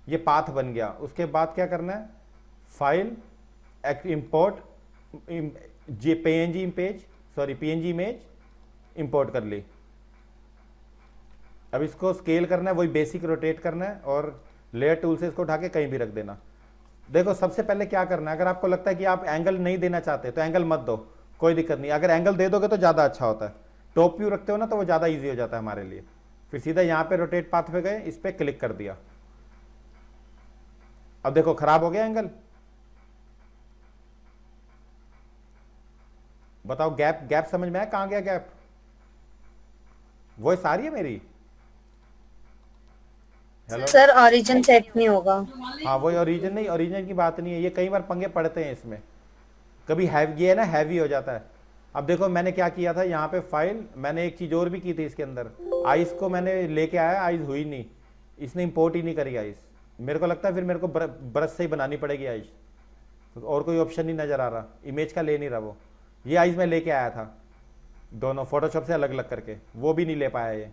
ये पाथ बन गया। उसके बाद क्या करना है, file import PNG image import कर ली। अब इसको स्केल करना है, वही बेसिक रोटेट करना है, और लेयर टूल से इसको उठा के कहीं भी रख देना। देखो सबसे पहले क्या करना है, अगर आपको लगता है कि आप एंगल नहीं देना चाहते तो एंगल मत दो, कोई दिक्कत नहीं। अगर एंगल दे दोगे तो ज़्यादा अच्छा होता है। टॉप व्यू रखते हो ना तो वो ज़्यादा ईजी हो जाता है हमारे लिए। फिर सीधा यहाँ पे रोटेट पाथ पे गए, इस पे क्लिक कर दिया। अब देखो खराब हो गया एंगल। बताओ गैप समझ में आया? कहाँ गया गैप? वॉइस आ रही है मेरी? हेलो सर ओरिजिन सेट नहीं होगा। हाँ वही ओरिजिन नहीं, ओरिजिन की बात नहीं है, ये कई बार पंगे पड़ते हैं इसमें। कभी ये है ना हैवी हो जाता है। अब देखो मैंने क्या किया था, यहाँ पे फाइल मैंने एक चीज और भी की थी इसके अंदर। आइस को मैंने लेके आया, आइस हुई नहीं, इसने इंपोर्ट ही नहीं करी आइस। मेरे को लगता है फिर मेरे को ब्रश से ही बनानी पड़ेगी आइस, और कोई ऑप्शन नहीं नजर आ रहा, इमेज का ले नहीं रहा वो। ये आइस मैं लेके आया था दोनों फोटोशॉप से अलग अलग करके, वो भी नहीं ले पाया ये।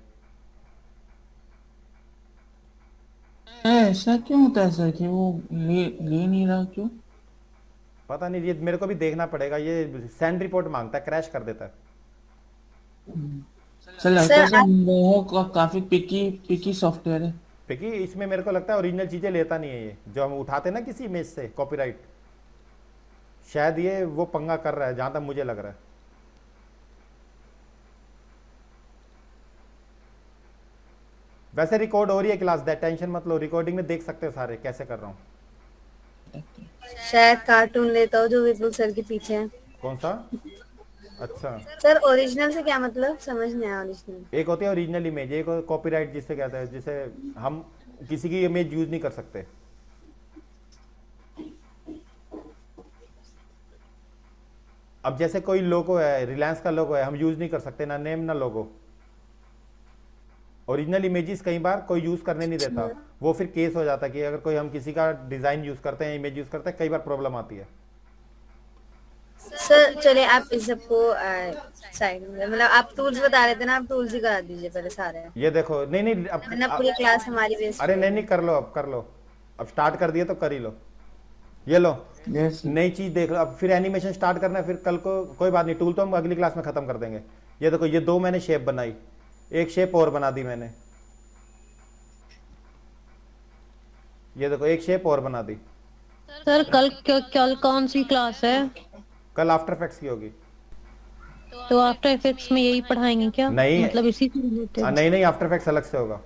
ऐसा क्यों होता है सर कि वो ले नहीं रहा, क्यों? पता नहीं, ये मेरे को भी देखना पड़ेगा। ये सेंड रिपोर्ट मांगता है, क्रैश कर देता है। सर लगता सर है सर मोहो का काफी पिकी सॉफ्टवेयर है। क्योंकि इसमें मेरे को लगता है ओरिजिनल चीजें लेता नहीं है ये, जो हम उठाते हैं ना किसी इमेज से कॉपीराइट। शायद ये वो पंगा कर रहा है, जहां तक मुझे लग रहा है। वैसे रिकॉर्ड हो रही है क्लास, दैट टेंशन मत लो, रिकॉर्डिंग में देख सकते हो सारे कैसे कर रहा हूँ। शायद कार्टून लेता हो जो विपुल सर के पीछे है। कौन सा? अच्छा, सर ओरिजिनल से क्या मतलब, समझ नहीं आया ओरिजिनल। एक होती है ओरिजिनल इमेज, एक कॉपीराइट जिसे कहते हैं, जिसे हम किसी की इमेज यूज नहीं कर सकते। अब जैसे कोई लोगो है, रिलायंस का लोगो है, हम यूज नहीं कर सकते, ना नेम ना लोगो। ओरिजिनल इमेजेस कई बार कोई यूज करने नहीं देता, वो फिर केस हो जाता है कि अगर कोई हम किसी का डिजाइन यूज करते हैं, इमेज यूज करते हैं, कई बार प्रॉब्लम आती है। सर चलिए आप इस सबको साइड में, मतलब आप टूल्स बता रहे थे ना, आप टूल्स ही करा दीजिए पहले सारे, ये देखो, नहीं नहीं वरना पूरी क्लास हमारी वेस्ट। अरे नहीं नहीं, कर लो, अब कर लो, अब स्टार्ट कर दिए तो कर ही लो। ये लो, नई चीज देख लो। अब फिर एनिमेशन स्टार्ट करना है, फिर कल को कोई बात नहीं, टूल तो हम अगली क्लास में खत्म कर देंगे। ये देखो, ये दो मैंने शेप बनाई, एक शेप और बना दी मैंने। ये देखो, एक शेप और बना दी। सर कल कौन सी क्लास है? कल आफ्टर इफेक्ट्स की होगी। तो आफ्टर इफेक्ट्स में यही पढ़ाएंगे क्या? नहीं। मतलब इसी से रिलेटेड? नहीं नहीं, आफ्टर इफेक्ट्स अलग से होगा।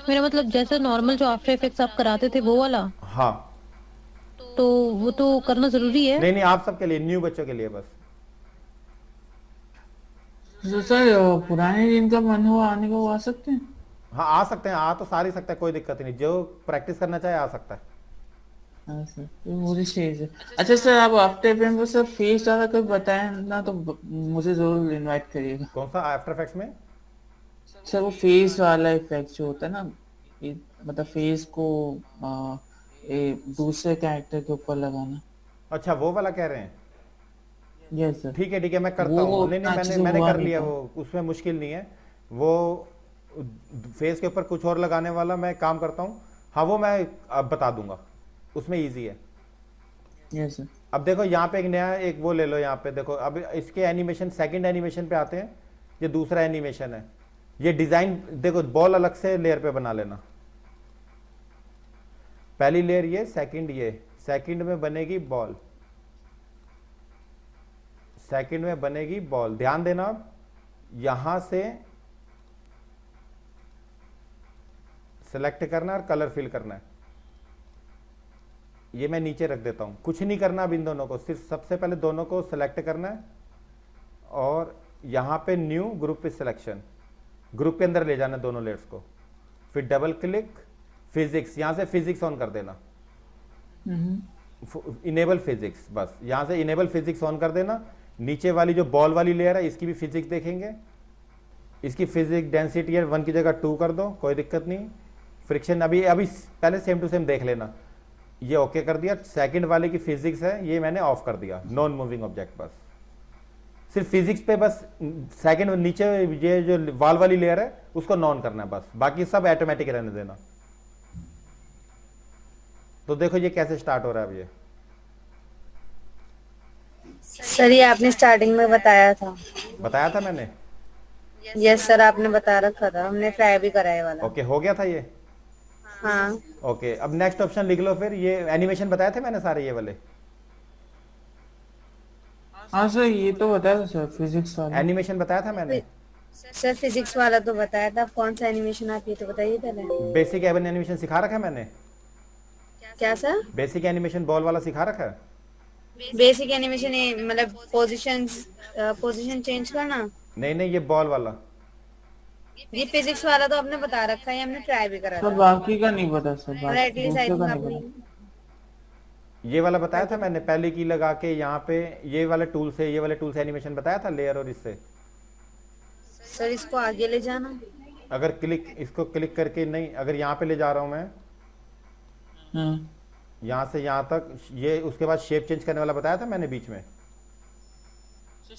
मेरा मतलब जैसे नॉर्मल जो आफ्टर इफेक्ट्स आप कराते थे वो वाला, हाँ। तो वो तो करना जरूरी है? नहीं नहीं, आप सबके लिए, न्यू बच्चों के लिए बस। तो सर पुराने जिनका मन हो आने को वो आ सकते हैं? हाँ आ सकते हैं, आ तो सारे सकते हैं, कोई दिक्कत नहीं, जो प्रैक्टिस करना चाहे आ सकता है। हाँ सर, तो मुझे चीज है। अच्छा सर, आप आफ्टर इफेक्ट में सर फेस वाला कोई बताएं ना, तो मुझे जरूर इनवाइट करिएगा। कौन सा आफ्टर इफेक्ट्स में? सर वो फेस वाला इफेक्ट जो होता है ना, मतलब फेस को दूसरे कैरेक्टर के ऊपर लगाना। अच्छा, वो वाला कह रहे हैं? Yes sir. ठीक है, मैं करता हूँ। नहीं नहीं, मैंने कर लिया वो, उसमें मुश्किल नहीं है वो। फेस के ऊपर कुछ और लगाने वाला मैं काम करता हूँ। हाँ, वो मैं अब बता दूंगा, उसमें इजी है। Yes sir. अब देखो, यहाँ पे एक नया एक वो ले लो। यहाँ पे देखो, अब इसके एनिमेशन, सेकंड एनिमेशन पे आते हैं। ये दूसरा एनिमेशन है। ये डिजाइन देखो, बॉल अलग से लेयर पे बना लेना। पहली लेयर ये, सेकंड में बनेगी बॉल, सेकंड में बनेगी बॉल। ध्यान देना, अब यहां से सेलेक्ट करना और कलर फिल करना है। ये मैं नीचे रख देता हूं, कुछ नहीं करना अब इन दोनों को, सिर्फ सबसे पहले दोनों को सेलेक्ट करना है और यहां पे new group with selection, group के अंदर ले जाना दोनों लेयर्स को। फिर डबल क्लिक, फिजिक्स, यहां से फिजिक्स ऑन कर देना, इनेबल फिजिक्स, बस यहां से इनेबल फिजिक्स ऑन कर देना। नीचे वाली जो बॉल वाली लेयर है, इसकी भी फिजिक्स देखेंगे। इसकी फिजिक्स डेंसिटी है 1 की जगह 2 कर दो, कोई दिक्कत नहीं। फ्रिक्शन अभी पहले सेम टू सेम देख लेना। ये ओके कर दिया। सेकंड वाले की फिजिक्स है, ये मैंने ऑफ कर दिया, नॉन मूविंग ऑब्जेक्ट। बस सिर्फ फिजिक्स पे, बस सेकंड नीचे ये जो वाल वाली लेयर है उसको नॉन करना है, बस बाकी सब ऑटोमेटिक रहने देना। तो देखो ये कैसे स्टार्ट हो रहा है अब। ये सर ये आपने स्टार्टिंग में बताया था मैंने। यस सर, आपने बता रखा था, हमने ट्राई भी करा है वाला। ओके, हो गया था ये। हाँ ओके, अब नेक्स्ट ऑप्शन लिख लो। फिर ये एनिमेशन बताए थे मैंने सारे, ये वाले हाँ सर, ये तो बताया था सर, फिजिक्स वाला एनिमेशन बताया था मैंने। सर फिजिक्स वाला तो बताया था, कौन सा एनिमेशन आप ये तो बताइए पहले। बेसिक एनिमेशन सिखा रखा है मैंने। क्या सर? बेसिक एनिमेशन बॉल वाला सिखा रखा है। बेसिक एनिमेशन मतलब पोजीशन चेंज करना? नहीं, ये बॉल वाला। ये फिजिक्स वाला तो आपने बता रखा है, हमने ट्राई भी करा सर था। बाकी का नहीं पता सर, और एटलीस्ट आई दूसरे थिंक का नहीं आपने पता। ये वाला बताया था मैंने, पहले की लगा के यहाँ पे ये वाले टूल से, ये वाले टूल से एनिमेशन बताया था, लेयर और इससे। सर इसको आगे ले जाना। अगर इसको क्लिक करके, नहीं, अगर यहाँ पे ले जा रहा हूँ मैं, यहाँ से यहाँ तक, ये उसके बाद शेप चेंज करने वाला बताया था मैंने बीच में।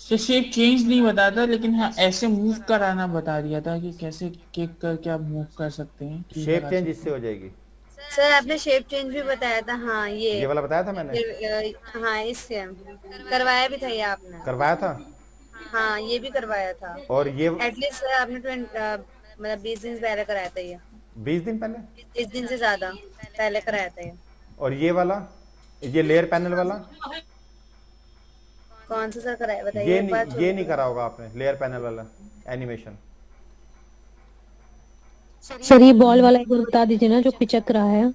तो शेप चेंज नहीं बताता, लेकिन हाँ ऐसे मूव कराना बता दिया था कि कैसे किक करके आप मूव कर सकते हैं, की शेप लगा चेंज सकते इससे हो जाएगी। सर आपने शेप चेंज भी बताया था, हाँ ये वाला बताया था मैंने, फिर हाँ इससे करवाया भी था ये आपने। करवाया था। हाँ ये भी करवाया था। और ये एटलीस्ट सर आपने मतलब 20 दिन पहले कराया था ये, 20 दिन पहले। 20 दिन से ज्यादा पहले कराया था ये। और ये वाला, ये लेयर पैनल वाला, कौन सा सर कराया बताइए एक बार। ये नहीं करा होगा आपने, लेयर पैनल वाला एनिमेशन। सर ये बॉल वाला एक बार बता दीजिए ना, जो पिचक रहा है,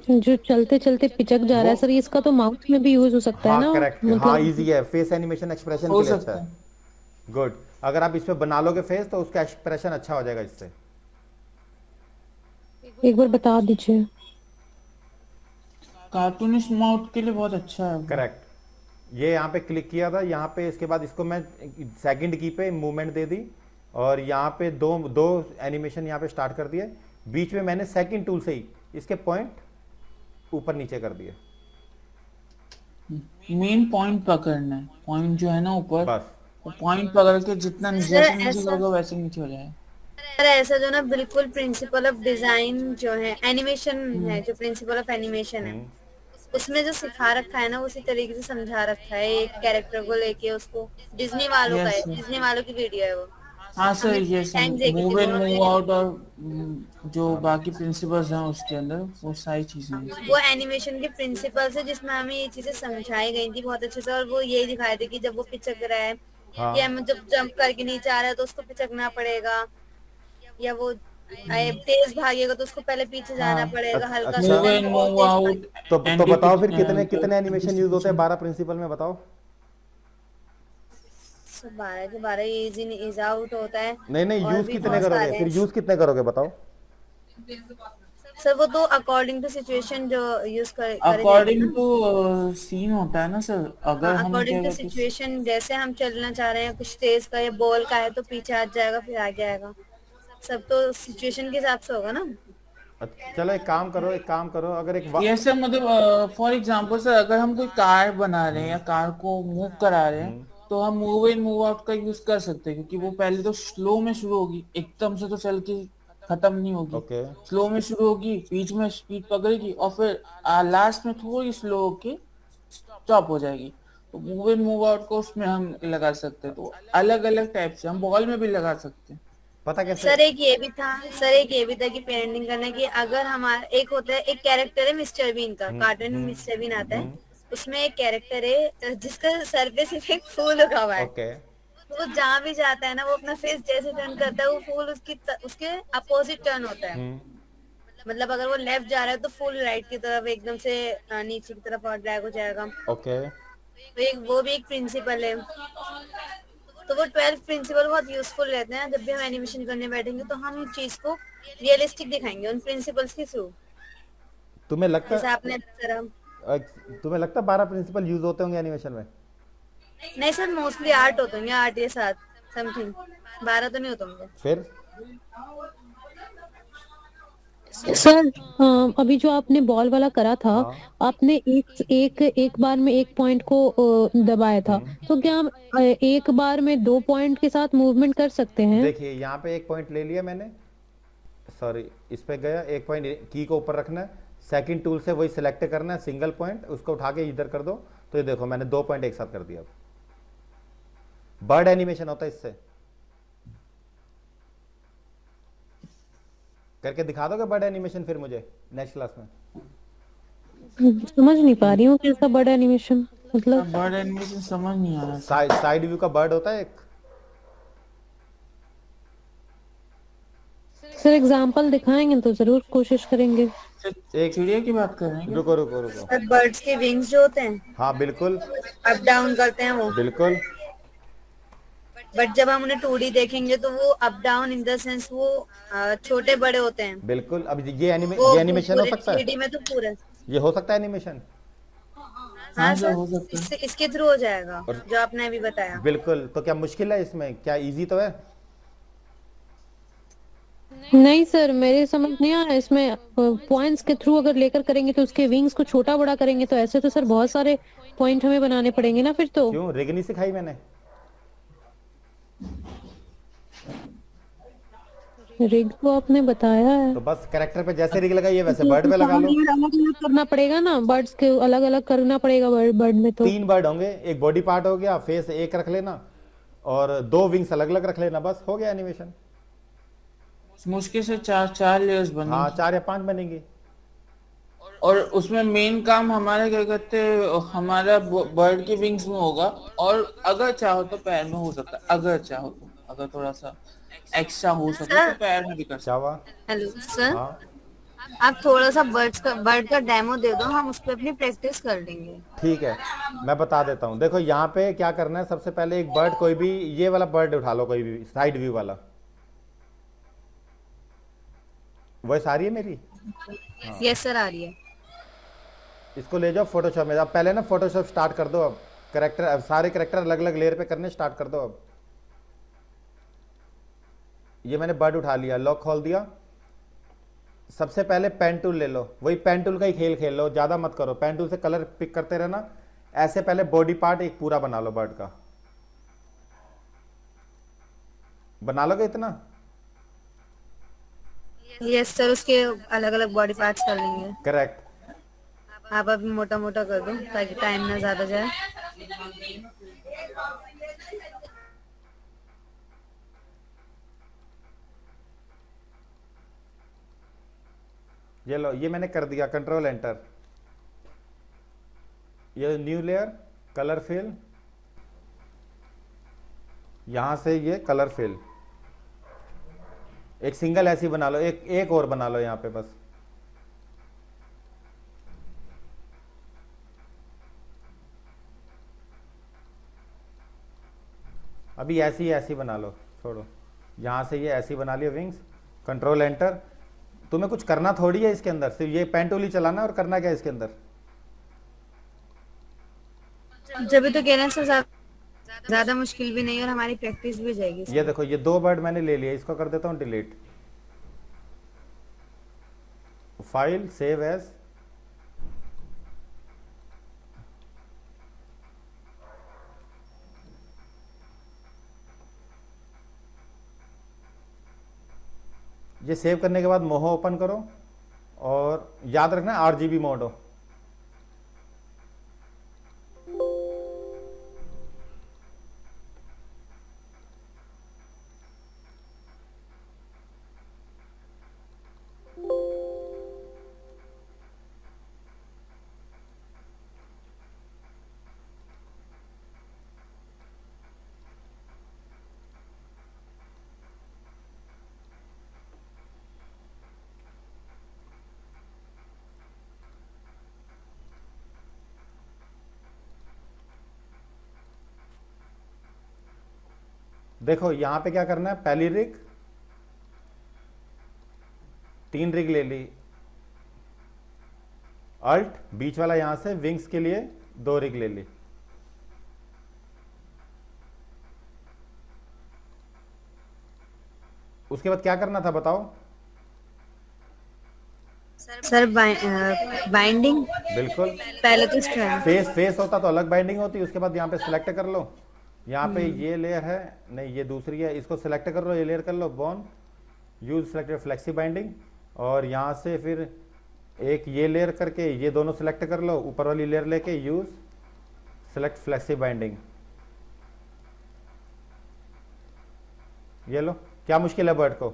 जो चलते चलते पिचक जा रहा है सर, इसका तो माउथ में भी यूज हो सकता है हाँ ना, करेक्ट, मतलब हाँ इजी है, फेस एनिमेशन एक्सप्रेशन हो के लिए अच्छा सकता है। है। गुड, अगर आप इसमें बना लोगे फेस तो उसका एक्सप्रेशन अच्छा हो जाएगा इससे। एक बार बता दीजिए। कार्टूनिस्ट माउथ के लिए बहुत अच्छा है। करेक्ट, ये यहाँ पे क्लिक किया था, यहाँ पे इसके बाद इसको मैं सेकंड की पे मूवमेंट दे दी, और यहाँ पे दो एनिमेशन यहाँ पे स्टार्ट कर दिए। बीच में मैंने सेकंड टूल से ही इसके पॉइंट ऊपर नीचे कर दिए। मेन पॉइंट पकड़ना है, पॉइंट जो है ना ऊपर, बस पॉइंट पकड़ के जितना जैसे नीचे करोगे वैसे नीचे हो जाएगा। सर ऐसा जो ना बिल्कुल प्रिंसिपल ऑफ डिजाइन जो है एनिमेशन है, जो प्रिंसिपल ऑफ एनिमेशन है उसमें जो सिखा रखा है ना उसी तरीके से समझा रखा है। एक कैरेक्टर को लेके उसको डिज्नी वालों का है, Yes, sir. डिज्नी वालों की वीडियो है वो। हाँ सर, ये Thanks देखी थी मूव इन वो। मूव आउट और जो बाकी प्रिंसिपल्स हैं उसके अंदर वो सारी चीजें हैं। वो एनिमेशन के प्रिंसिपल्स है जिसमें हमें ये चीजें समझाई गई थी बहुत अच्छे से, और वो ये दिखाए थे कि जब वो पिचक रहा है हाँ। या हम जब जंप करके नीचे आ रहा है तो उसको पिचकना पड़ेगा, या वो तेज भागेगा तो उसको पहले पीछे जाना हाँ। पड़ेगा हल्का अच्छा। सा, मूव then इन बहुत मूव तेज आउट। तो बताओ फिर कितने कितने एनिमेशन यूज होते हैं 12 प्रिंसिपल में, बताओ। 12 के 12 इज इन इज आउट होता है। नहीं और यूज भी कितने बहुत करोगे, सारे फिर हैं। यूज कितने करोगे बताओ। सर वो तो अकॉर्डिंग टू सिचुएशन जो यूज कर अकॉर्डिंग टू सीन होता है ना सर, अगर हम अकॉर्डिंग टू क्या कहते हैं, सिचुएशन, जैसे हम चलना चाह रहे हैं कुछ तेज का या बॉल का है तो पीछे हट जाएगा फिर आगे आएगा, सब तो सिचुएशन के हिसाब से होगा ना। चलो एक काम करो, अगर एक ये सर मतलब फॉर एग्जांपल सर, अगर हम कोई कार बना रहे हैं या कार को मूव करा रहे हैं तो हम मूव इन मूव आउट का यूज कर सकते हैं, क्योंकि वो पहले तो स्लो में शुरू होगी, एकदम से तो चल के खत्म नहीं होगी। ओके स्लो में शुरू होगी, बीच में स्पीड पकड़ेगी और फिर लास्ट में थोड़ी स्लो होके स्टॉप हो जाएगी। तो मूव इन मूव आउट को उसमें हम लगा सकते हैं। तो अलग अलग टाइप से हम बॉल में भी लगा सकते हैं। पता कैसे। सर एक ये भी था कि पेरेंटिंग करना कि अगर हमारा एक होता है, एक कैरेक्टर है मिस्टर बीन का, कार्टून में मिस्टर बीन आता है, उसमें एक कैरेक्टर है जिसका सर पे सिर्फ एक फूल उगा हुआ है। ओके वो जहाँ भी जाता है ना वो अपना फेस जैसे टर्न करता है वो फूल उसके अपोजिट टर्न होता है। मतलब अगर वो लेफ्ट जा रहा है तो फुल राइट की तरफ एकदम से नीचे की तरफ ड्रैग हो जाएगा। ओके तो वो भी एक प्रिंसिपल है। तो वो 12 प्रिंसिपल बहुत यूजफुल रहते हैं। जब भी हम एनिमेशन करने बैठेंगे तो हम चीज को रियलिस्टिक दिखाएंगे उन प्रिंसिपल्स के थ्रू। तुम्हें लगता जैसे आपने तुम्हें लगता 12 प्रिंसिपल यूज होते होंगे एनिमेशन में। नहीं सर, मोस्टली 8 होते होंगे, 8 या 7 समथिंग, 12 तो नहीं होते होंगे। फिर सर अभी जो आपने बॉल वाला करा था, आपने एक बार में एक पॉइंट को दबाया था, तो क्या हम एक बार में 2 पॉइंट के साथ मूवमेंट कर सकते हैं? देखिए यहाँ पे एक पॉइंट ले लिया मैंने, सॉरी इस पे गया, एक पॉइंट की को ऊपर रखना है, सेकंड टूल से वही सिलेक्ट करना है सिंगल पॉइंट, उसको उठा के इधर कर दो तो ये देखो मैंने 2 पॉइंट एक साथ कर दिया। बर्ड एनिमेशन होता है इससे। करके दिखा दोगे बर्ड एनिमेशन फिर मुझे नेक्स्ट क्लास में। समझ नहीं पा रही हूँ कैसा बर्ड एनिमेशन, मतलब बर्ड एनिमेशन समझ नहीं आ रहा। साइड व्यू का बर्ड होता है एक। सर एग्जांपल दिखाएंगे तो जरूर कोशिश करेंगे। एक चिड़िया की बात कर रहे हैं। रुको रुको रुको, सर बर्ड्स के विंग्स जो होते हैं हाँ बिल्कुल अप डाउन करते हैं वो, बिल्कुल। बट जब हम उन्हें 2D देखेंगे तो वो up down in the sense वो छोटे बड़े होते हैं। बिल्कुल, अब ये वो एनिमेशन हो पूरे सकता है, 3D में तो पूरा, ये हो सकता है एनिमेशन। हाँ सर, हो सकता है। इसके थ्रू हो जाएगा जो आपने अभी बताया। बिल्कुल, तो क्या मुश्किल है इसमें, क्या इजी तो है। नहीं सर, मेरे समझ नहीं आया इसमें। पॉइंट्स के थ्रू अगर लेकर करेंगे तो उसके विंग्स को छोटा बड़ा करेंगे, तो ऐसे तो सर बहुत सारे पॉइंट हमें बनाने पड़ेंगे ना फिर तो। क्यों, रिग नहीं सिखाई मैंने? रिग तो आपने बताया है। तो बस कैरेक्टर पे जैसे रिग लगाइए वैसे बर्ड पे लगा लो। अलग अलग करना पड़ेगा ना, बर्ड्स के अलग अलग करना पड़ेगा बर्ड में तो। 3 बर्ड होंगे, एक बॉडी पार्ट हो गया, फेस एक रख लेना और 2 विंग्स अलग अलग रख लेना, बस हो गया एनिमेशन। मुश्किल से 4 लेयर्स बनेंगे। हाँ 4 या 5 बनेंगी। और उसमें मेन काम हमारा क्या कहते हैं, हमारा बर्ड के विंग्स में होगा, और अगर चाहो तो पैर में हो सकता है, अगर चाहो तो, अगर थोड़ा सा एक्स्ट्रा हो सके तो पैर में भी कर सकते। क्या हुआ? हेलो सर, हाँ आप थोड़ा सा बर्ड का डेमो दे दो, हम उस पर अपनी प्रैक्टिस कर लेंगे। ठीक है, मैं बता देता हूँ। देखो यहाँ पे क्या करना है, सबसे पहले एक बर्ड, कोई भी ये वाला बर्ड उठा लो, कोई भी साइड व्यू वाला। वॉइस आ रही है मेरी? यस सर, आ रही है। इसको ले जाओ फोटोशॉप में। अब पहले ना फोटोशॉप स्टार्ट कर दो। अब करेक्टर, अब सारे करेक्टर अलग अलग लेयर पे करने स्टार्ट कर दो। अब ये मैंने बर्ड उठा लिया, लॉक खोल दिया। सबसे पहले पेन टूल ले लो, वही पेन टूल का ही खेल खेल लो, ज्यादा मत करो। पेन टूल से कलर पिक करते रहना। ऐसे पहले बॉडी पार्ट एक पूरा बना लो बर्ड का। बना लोगे इतना? यस सर, उसके अलग अलग बॉडी पार्ट्स कर लेंगे। करेक्ट। आप अभी मोटा मोटा कर दो ताकि टाइम ना ज्यादा जाए। ये लो, ये मैंने कर दिया, कंट्रोल एंटर। ये न्यू लेयर, कलर फिल, यहां से ये कलर फिल एक सिंगल ऐसी बना लो, एक और बना लो यहां पे बस। अभी ऐसी ऐसी बना लो, छोड़ो। यहां से ये ऐसी बना लियो विंग्स, कंट्रोल एंटर। तुम्हें कुछ करना थोड़ी है इसके अंदर, सिर्फ ये पेन टूल ही चलाना है। और करना क्या है इसके अंदर? जब भी तो कह रहे हैं सर, ज्यादा मुश्किल भी नहीं और हमारी प्रैक्टिस भी हो जाएगी। ये देखो, ये 2 बर्ड मैंने ले लिया, इसको कर देता हूं डिलीट। File, save as. ये सेव करने के बाद मोहो ओपन करो और याद रखना RGB मोड हो। देखो यहां पे क्या करना है, पहली रिग, 3 रिग ले ली, अल्ट, बीच वाला यहां से विंग्स के लिए 2 रिग ले ली। उसके बाद क्या करना था बताओ? सर बाइंडिंग बिल्कुल। पहले तो स्ट्रैंड। फेस होता तो अलग बाइंडिंग होती, उसके बाद यहाँ पे सिलेक्ट कर लो। यहाँ पे ये लेयर है, नहीं ये दूसरी है, इसको सिलेक्ट कर लो, ये लेयर कर लो, बॉन, यूज सिलेक्टेड फ्लेक्सी बाइंडिंग। और यहाँ से फिर एक ये लेयर करके ये दोनों सिलेक्ट कर लो, ऊपर वाली लेयर लेके यूज सिलेक्ट फ्लेक्सी बाइंडिंग। ये लो, क्या मुश्किल है बर्ड को?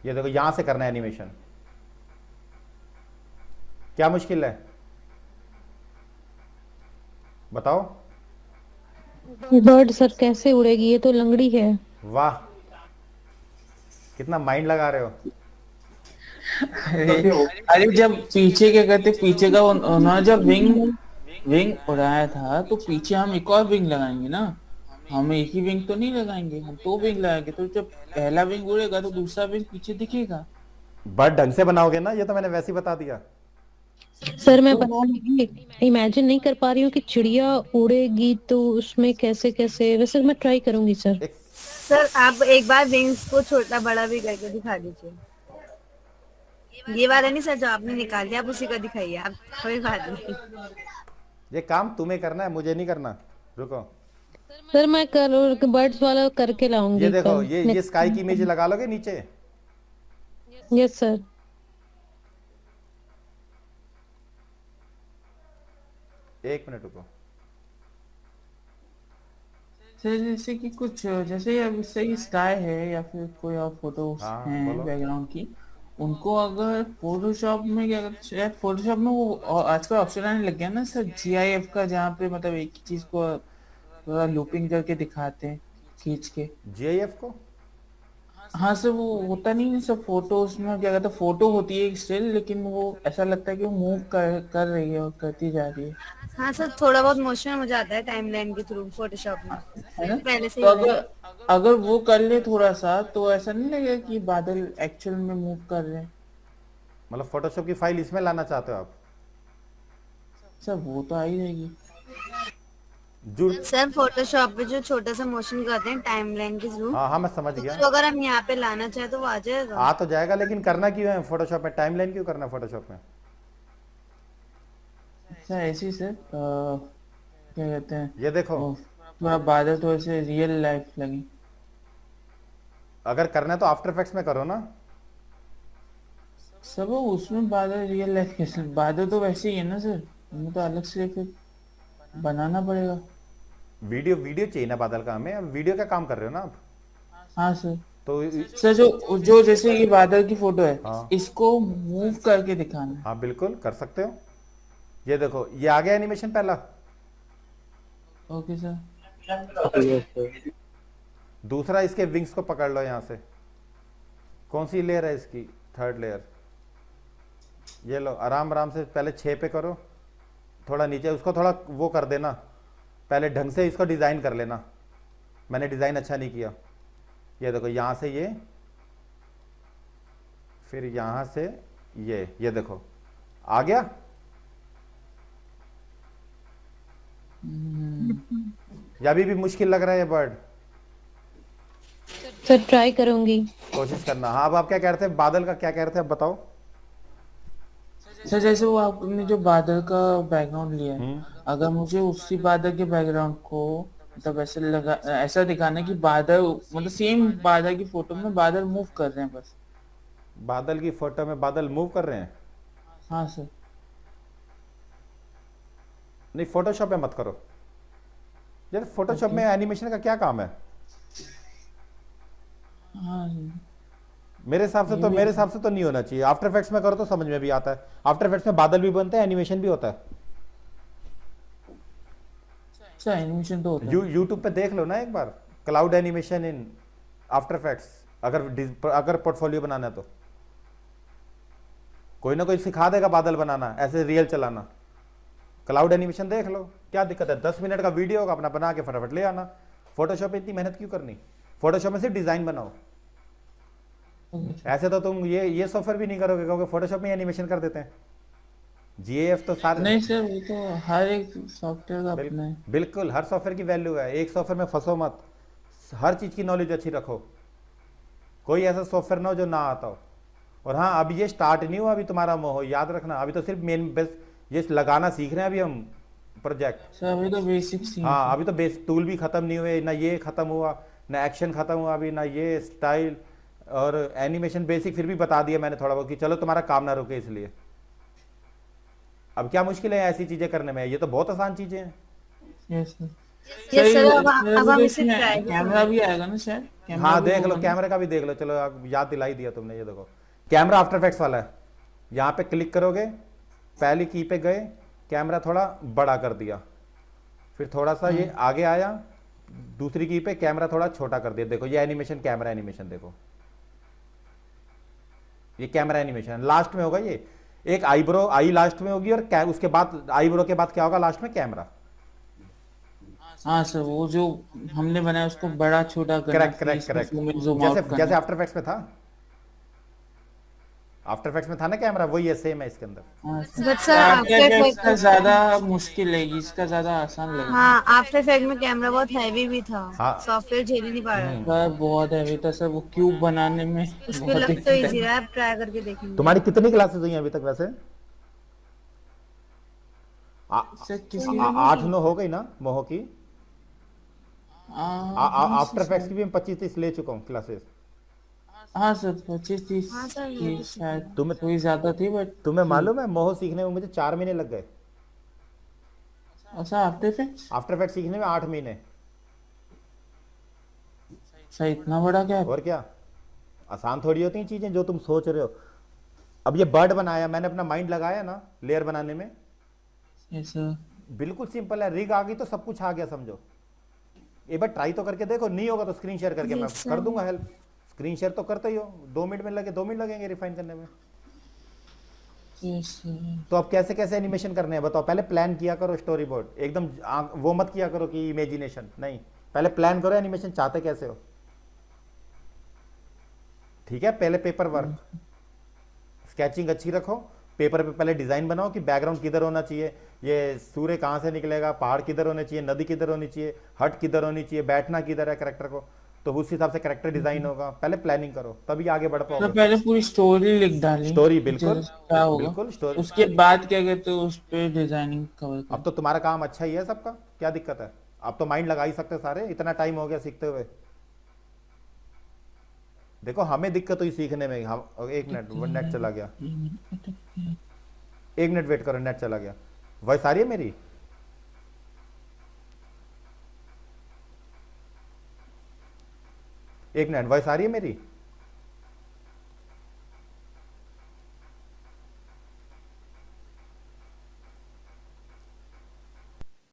ये देखो यहां से करना है एनिमेशन, क्या मुश्किल है बताओ? बर्ड सर कैसे उड़ेगी, ये तो लंगड़ी है। वाह, कितना माइंड लगा रहे हो। अरे जब पीछे क्या कहते, पीछे का उन्होंने जब विंग उड़ाया था तो पीछे हम एक और विंग लगाएंगे ना, हम एक ही विंग तो नहीं लगाएंगे, हम 2 विंग लगाएंगे। तो जब पहला विंग उड़ेगा तो दूसरा विंग पीछे दिखेगा। बर्ड ढंग से बनाओगे ना, ये तो मैंने वैसे ही बता दिया। सर मैं बता रही, इमेजिन नहीं कर पा रही हूँ कि चिड़िया उड़ेगी तो उसमें कैसे कैसे, वैसे मैं ट्राई करूंगी सर। सर आप एक बार विंग्स को छोटा बड़ा भी करके दिखा दीजिए। ये वाला नहीं सर जो आपने निकाल दिया, आप उसी का दिखाइए आप, कोई बात नहीं। ये काम तुम्हें करना है, मुझे नहीं करना। रुको, सर मैं कर बर्ड्स वाला करके ये लाऊंगी देखो, कल। ये स्काई की इमेज लगा लोगे नीचे। Yes sir. एक मिनट रुको। सर जैसे कि कुछ जैसे अब सही स्काई है या फिर कोई और फोटोज हाँ, हैं बोलो। बैकग्राउंड की, उनको अगर फोटोशॉप में क्या कहते हैं, शायद फोटोशॉप में वो आजकल ऑप्शन आने लग गया ना सर, जीआईएफ का, जहाँ पे मतलब एक ही चीज को थोड़ा लूपिंग करके दिखाते हैं खींच के। जीआईएफ को हाँ सर, वो होता नहीं है सर फोटोज में, क्या कहते हैं, फोटो होती है एक स्टिल, लेकिन वो ऐसा लगता है कि वो मूव कर रही है और करती जा रही है, हाँ सर, थोड़ा बहुत मोशन हो जाता है टाइमलाइन के थ्रू फोटोशॉप में, है ना? पहले से तो ही अगर अगर वो कर ले थोड़ा सा, तो ऐसा नहीं लगेगा कि बादल एक्चुअल में मूव कर रहे हैं? मतलब फोटोशॉप की फाइल इसमें लाना चाहते हो आप? सर वो तो आ ही रहेगी। जुड़ सर फोटोशॉप पे जो छोटा सा मोशन करते हैं टाइमलाइन के थ्रू, हाँ हाँ, मैं समझ गया। तो अगर हम यहाँ पे लाना चाहे तो वो आ जाएगा। आ तो जाएगा, लेकिन करना क्यों है फोटोशॉप में? टाइमलाइन क्यों करना है फोटोशॉप में? सर ऐसे ही सर, क्या कहते हैं, ये देखो, वो थोड़ा बादल थोड़े से रियल लाइफ लगी। अगर करना है तो आफ्टर इफेक्ट्स में करो ना। सर वो उसमें बादल रियल लाइफ कैसे, बादल तो वैसे ही है ना सर, हमें तो अलग से फिर बनाना पड़ेगा। वीडियो वीडियो चाहिए ना बादल का हमें, अब वीडियो का काम कर रहे हो ना आप? हाँ सर। तो सर जो जो जैसे ये बादल की फोटो है, हाँ। इसको मूव करके दिखाना है। हाँ बिल्कुल कर सकते हो। ये देखो, ये आ गया एनिमेशन पहला। Okay sir. Yes sir. दूसरा, इसके विंग्स को पकड़ लो यहाँ से। कौन सी लेयर है इसकी? Third layer. ये लो, आराम आराम से पहले 6 पे करो, थोड़ा नीचे उसको थोड़ा वो कर देना, पहले ढंग से इसको डिज़ाइन कर लेना। मैंने डिज़ाइन अच्छा नहीं किया। ये देखो, यहाँ से ये, फिर यहाँ से ये देखो आ गया। या अभी भी मुश्किल लग रहा है ये बर्ड? सर ट्राई करूंगी। कोशिश करना। हाँ, अब आप क्या कह रहे थे? बादल का क्या कह रहे थे, अब बताओ। सर जैसे वो आपने जो बादल का बैकग्राउंड लिया है, अगर मुझे उसी बादल के बैकग्राउंड को मतलब ऐसे लगा, ऐसा दिखाना कि बादल मतलब सेम बादल की फोटो में बादल मूव कर रहे हैं बस। बादल की फोटो में बादल मूव कर रहे हैं? हाँ सर। नहीं, फोटोशॉप में मत करो यार। फोटोशॉप में एनिमेशन का क्या काम है? हाँ सर। मेरे हिसाब से तो नहीं होना चाहिए। आफ्टर इफेक्ट्स में करो तो समझ में भी आता है। आफ्टर इफेक्ट्स में बादल भी बनते हैं, एनिमेशन भी होता है। सर एनिमेशन तो होता है। यूट्यूब पे देख लो ना एक बार, cloud animation in After Effects. अगर पोर्टफोलियो बनाना है तो कोई ना कोई सिखा देगा बादल बनाना, ऐसे रियल चलाना। क्लाउड एनिमेशन देख लो, क्या दिक्कत है? 10 मिनट का वीडियो होगा, अपना बना के फटाफट ले आना। फोटोशॉप में इतनी मेहनत क्यों करनी? फोटोशॉप में सिर्फ डिजाइन बनाओ। ऐसे तो तुम ये सॉफ्टवेयर भी नहीं करोगे, क्योंकि फोटोशॉप में एनिमेशन कर देते हैं। जीएएफ तो सारे नहीं सर, वो तो हर एक सॉफ्टवेयर का अपना है। बिल्कुल, हर सॉफ्टवेयर की वैल्यू है। एक सॉफ्टवेयर में फंसो मत, हर चीज की नॉलेज अच्छी रखो। कोई ऐसा सॉफ्टवेयर ना हो जो ना आता हो। और हाँ, अभी ये स्टार्ट नहीं हुआ, अभी तुम्हारा मोह, याद रखना। अभी तो सिर्फ मेन बेस ये लगाना सीख रहे हैं अभी हम प्रोजेक्ट। सर अभी तो बेसिक सीन। हाँ, अभी तो बेस टूल भी खत्म नहीं हुए, ना ये खत्म हुआ, ना एक्शन खत्म हुआ अभी, ना ये स्टाइल और एनिमेशन बेसिक फिर भी बता दिया मैंने थोड़ा बहुत कि चलो तुम्हारा काम ना रुके। इसलिए अब क्या मुश्किल है ऐसी चीजें करने में? ये तो बहुत आसान चीजें हैं। Yes sir. यस सर, अब सर, हम तो इसे इसमें ट्राई कैमरा भी आएगा ना शायद? कैमरा हाँ भी देख लो, होगा ना? कैमरे का भी देख लो। चलो, आप याद दिलाई दिया तुमने। ये देखो, कैमरा आफ्टर इफेक्ट्स वाला है। यहाँ पे क्लिक करोगे, पहली की पे गए, कैमरा थोड़ा बड़ा कर दिया, फिर थोड़ा सा ये आगे आया, दूसरी की पे कैमरा थोड़ा छोटा कर दिया। देखो, ये एनिमेशन, कैमरा एनिमेशन देखो, ये कैमरा एनिमेशन लास्ट में होगा। ये एक आईब्रो, आई लास्ट में होगी, और उसके बाद आईब्रो के बाद क्या होगा? लास्ट में कैमरा। हाँ सर, वो जो हमने बनाया उसको बड़ा छोटा करना, करेक्ट करेक्ट इसमें correct, zoom in, zoom out जैसे करना। जैसे आफ्टर इफेक्ट्स में था। आफ्टर इफेक्ट्स में था ना कैमरा, वही है, सेम है इसके अंदर। But sir after after effects का इफेक्ट, ज्यादा मुश्किल है, इसका ज्यादा आसान लगेगा। हाँ आफ्टर इफेक्ट में कैमरा बहुत हैवी भी था, हाँ। सॉफ्टवेयर झेल ही नहीं पा रहा। सर बहुत हैवी था सर, वो क्यूब बनाने में इस पे बहुत लग तो दिक्कत है। इजी रहा है, आप ट्राई करके देखेंगे। तुम्हारी कितनी क्लासेस हुई हैं अभी तक वैसे? सर किसी 8-9 हो गई ना मोहो की? आफ्टर इफेक्ट्स की भी मैं 25-30 ले चुका हूँ क्लासेस। हाँ सर 25-30 हाँ सर, ये तो शायद तुम्हें थोड़ी ज्यादा थी, बट तुम्हें मालूम है मोहो सीखने में मुझे 4 महीने लग गए, अच्छा आफ्टर इफेक्ट्स आफ्टर इफेक्ट्स सीखने में 8 महीने। सर इतना बड़ा क्या? और क्या, आसान थोड़ी होती हैं चीजें जो तुम सोच रहे हो। अब ये बर्ड बनाया, मैंने अपना माइंड लगाया ना लेयर बनाने में, सर बिल्कुल सिंपल है। रिग आ गई तो सब कुछ आ गया समझो। एक बार ट्राई तो करके देखो, नहीं होगा तो स्क्रीन शेयर करके मैं कर दूंगा हेल्प। स्क्रीन शेयर तो करते ही हो, 2 मिनट में लगे, 2 मिनट लगेंगे रिफाइन करने में। तो अब कैसे कैसे एनिमेशन करने हैं बताओ? पहले प्लान किया करो स्टोरी बोर्ड, एकदम वो मत किया करो कि इमेजिनेशन नहीं, पहले प्लान करो एनिमेशन चाहते कैसे हो, ठीक है? पहले पेपर वर्क, स्केचिंग अच्छी रखो, पेपर पे पहले डिजाइन बनाओ कि बैकग्राउंड किधर होना चाहिए, ये सूर्य कहाँ से निकलेगा, पहाड़ किधर होने चाहिए, नदी किधर होनी चाहिए, हट किधर होनी चाहिए, बैठना किधर है कैरेक्टर को, तो उस हिसाब से कैरेक्टर डिजाइन होगा। पहले प्लानिंग करो तभी आगे बढ़ तो पाओगे। पहले पूरी स्टोरी लिख डाली, स्टोरी बिल्कुल क्या होगा, बिल्कुल स्टोरी। उसके बाद क्या कहते हैं उस पे डिजाइनिंग कवर कर। अब तो तुम्हारा काम अच्छा ही है सबका, क्या दिक्कत है? अब तो माइंड लगा ही सकते सारे, इतना टाइम हो गया सीखते हुए। देखो हमें दिक्कत हुई सीखने में, हम एक मिनट, वो नेट चला गया, 1 मिनट वेट करो, नेट चला गया। वॉइस आ रही है मेरी? एक मिनट, वॉइस आ रही है मेरी?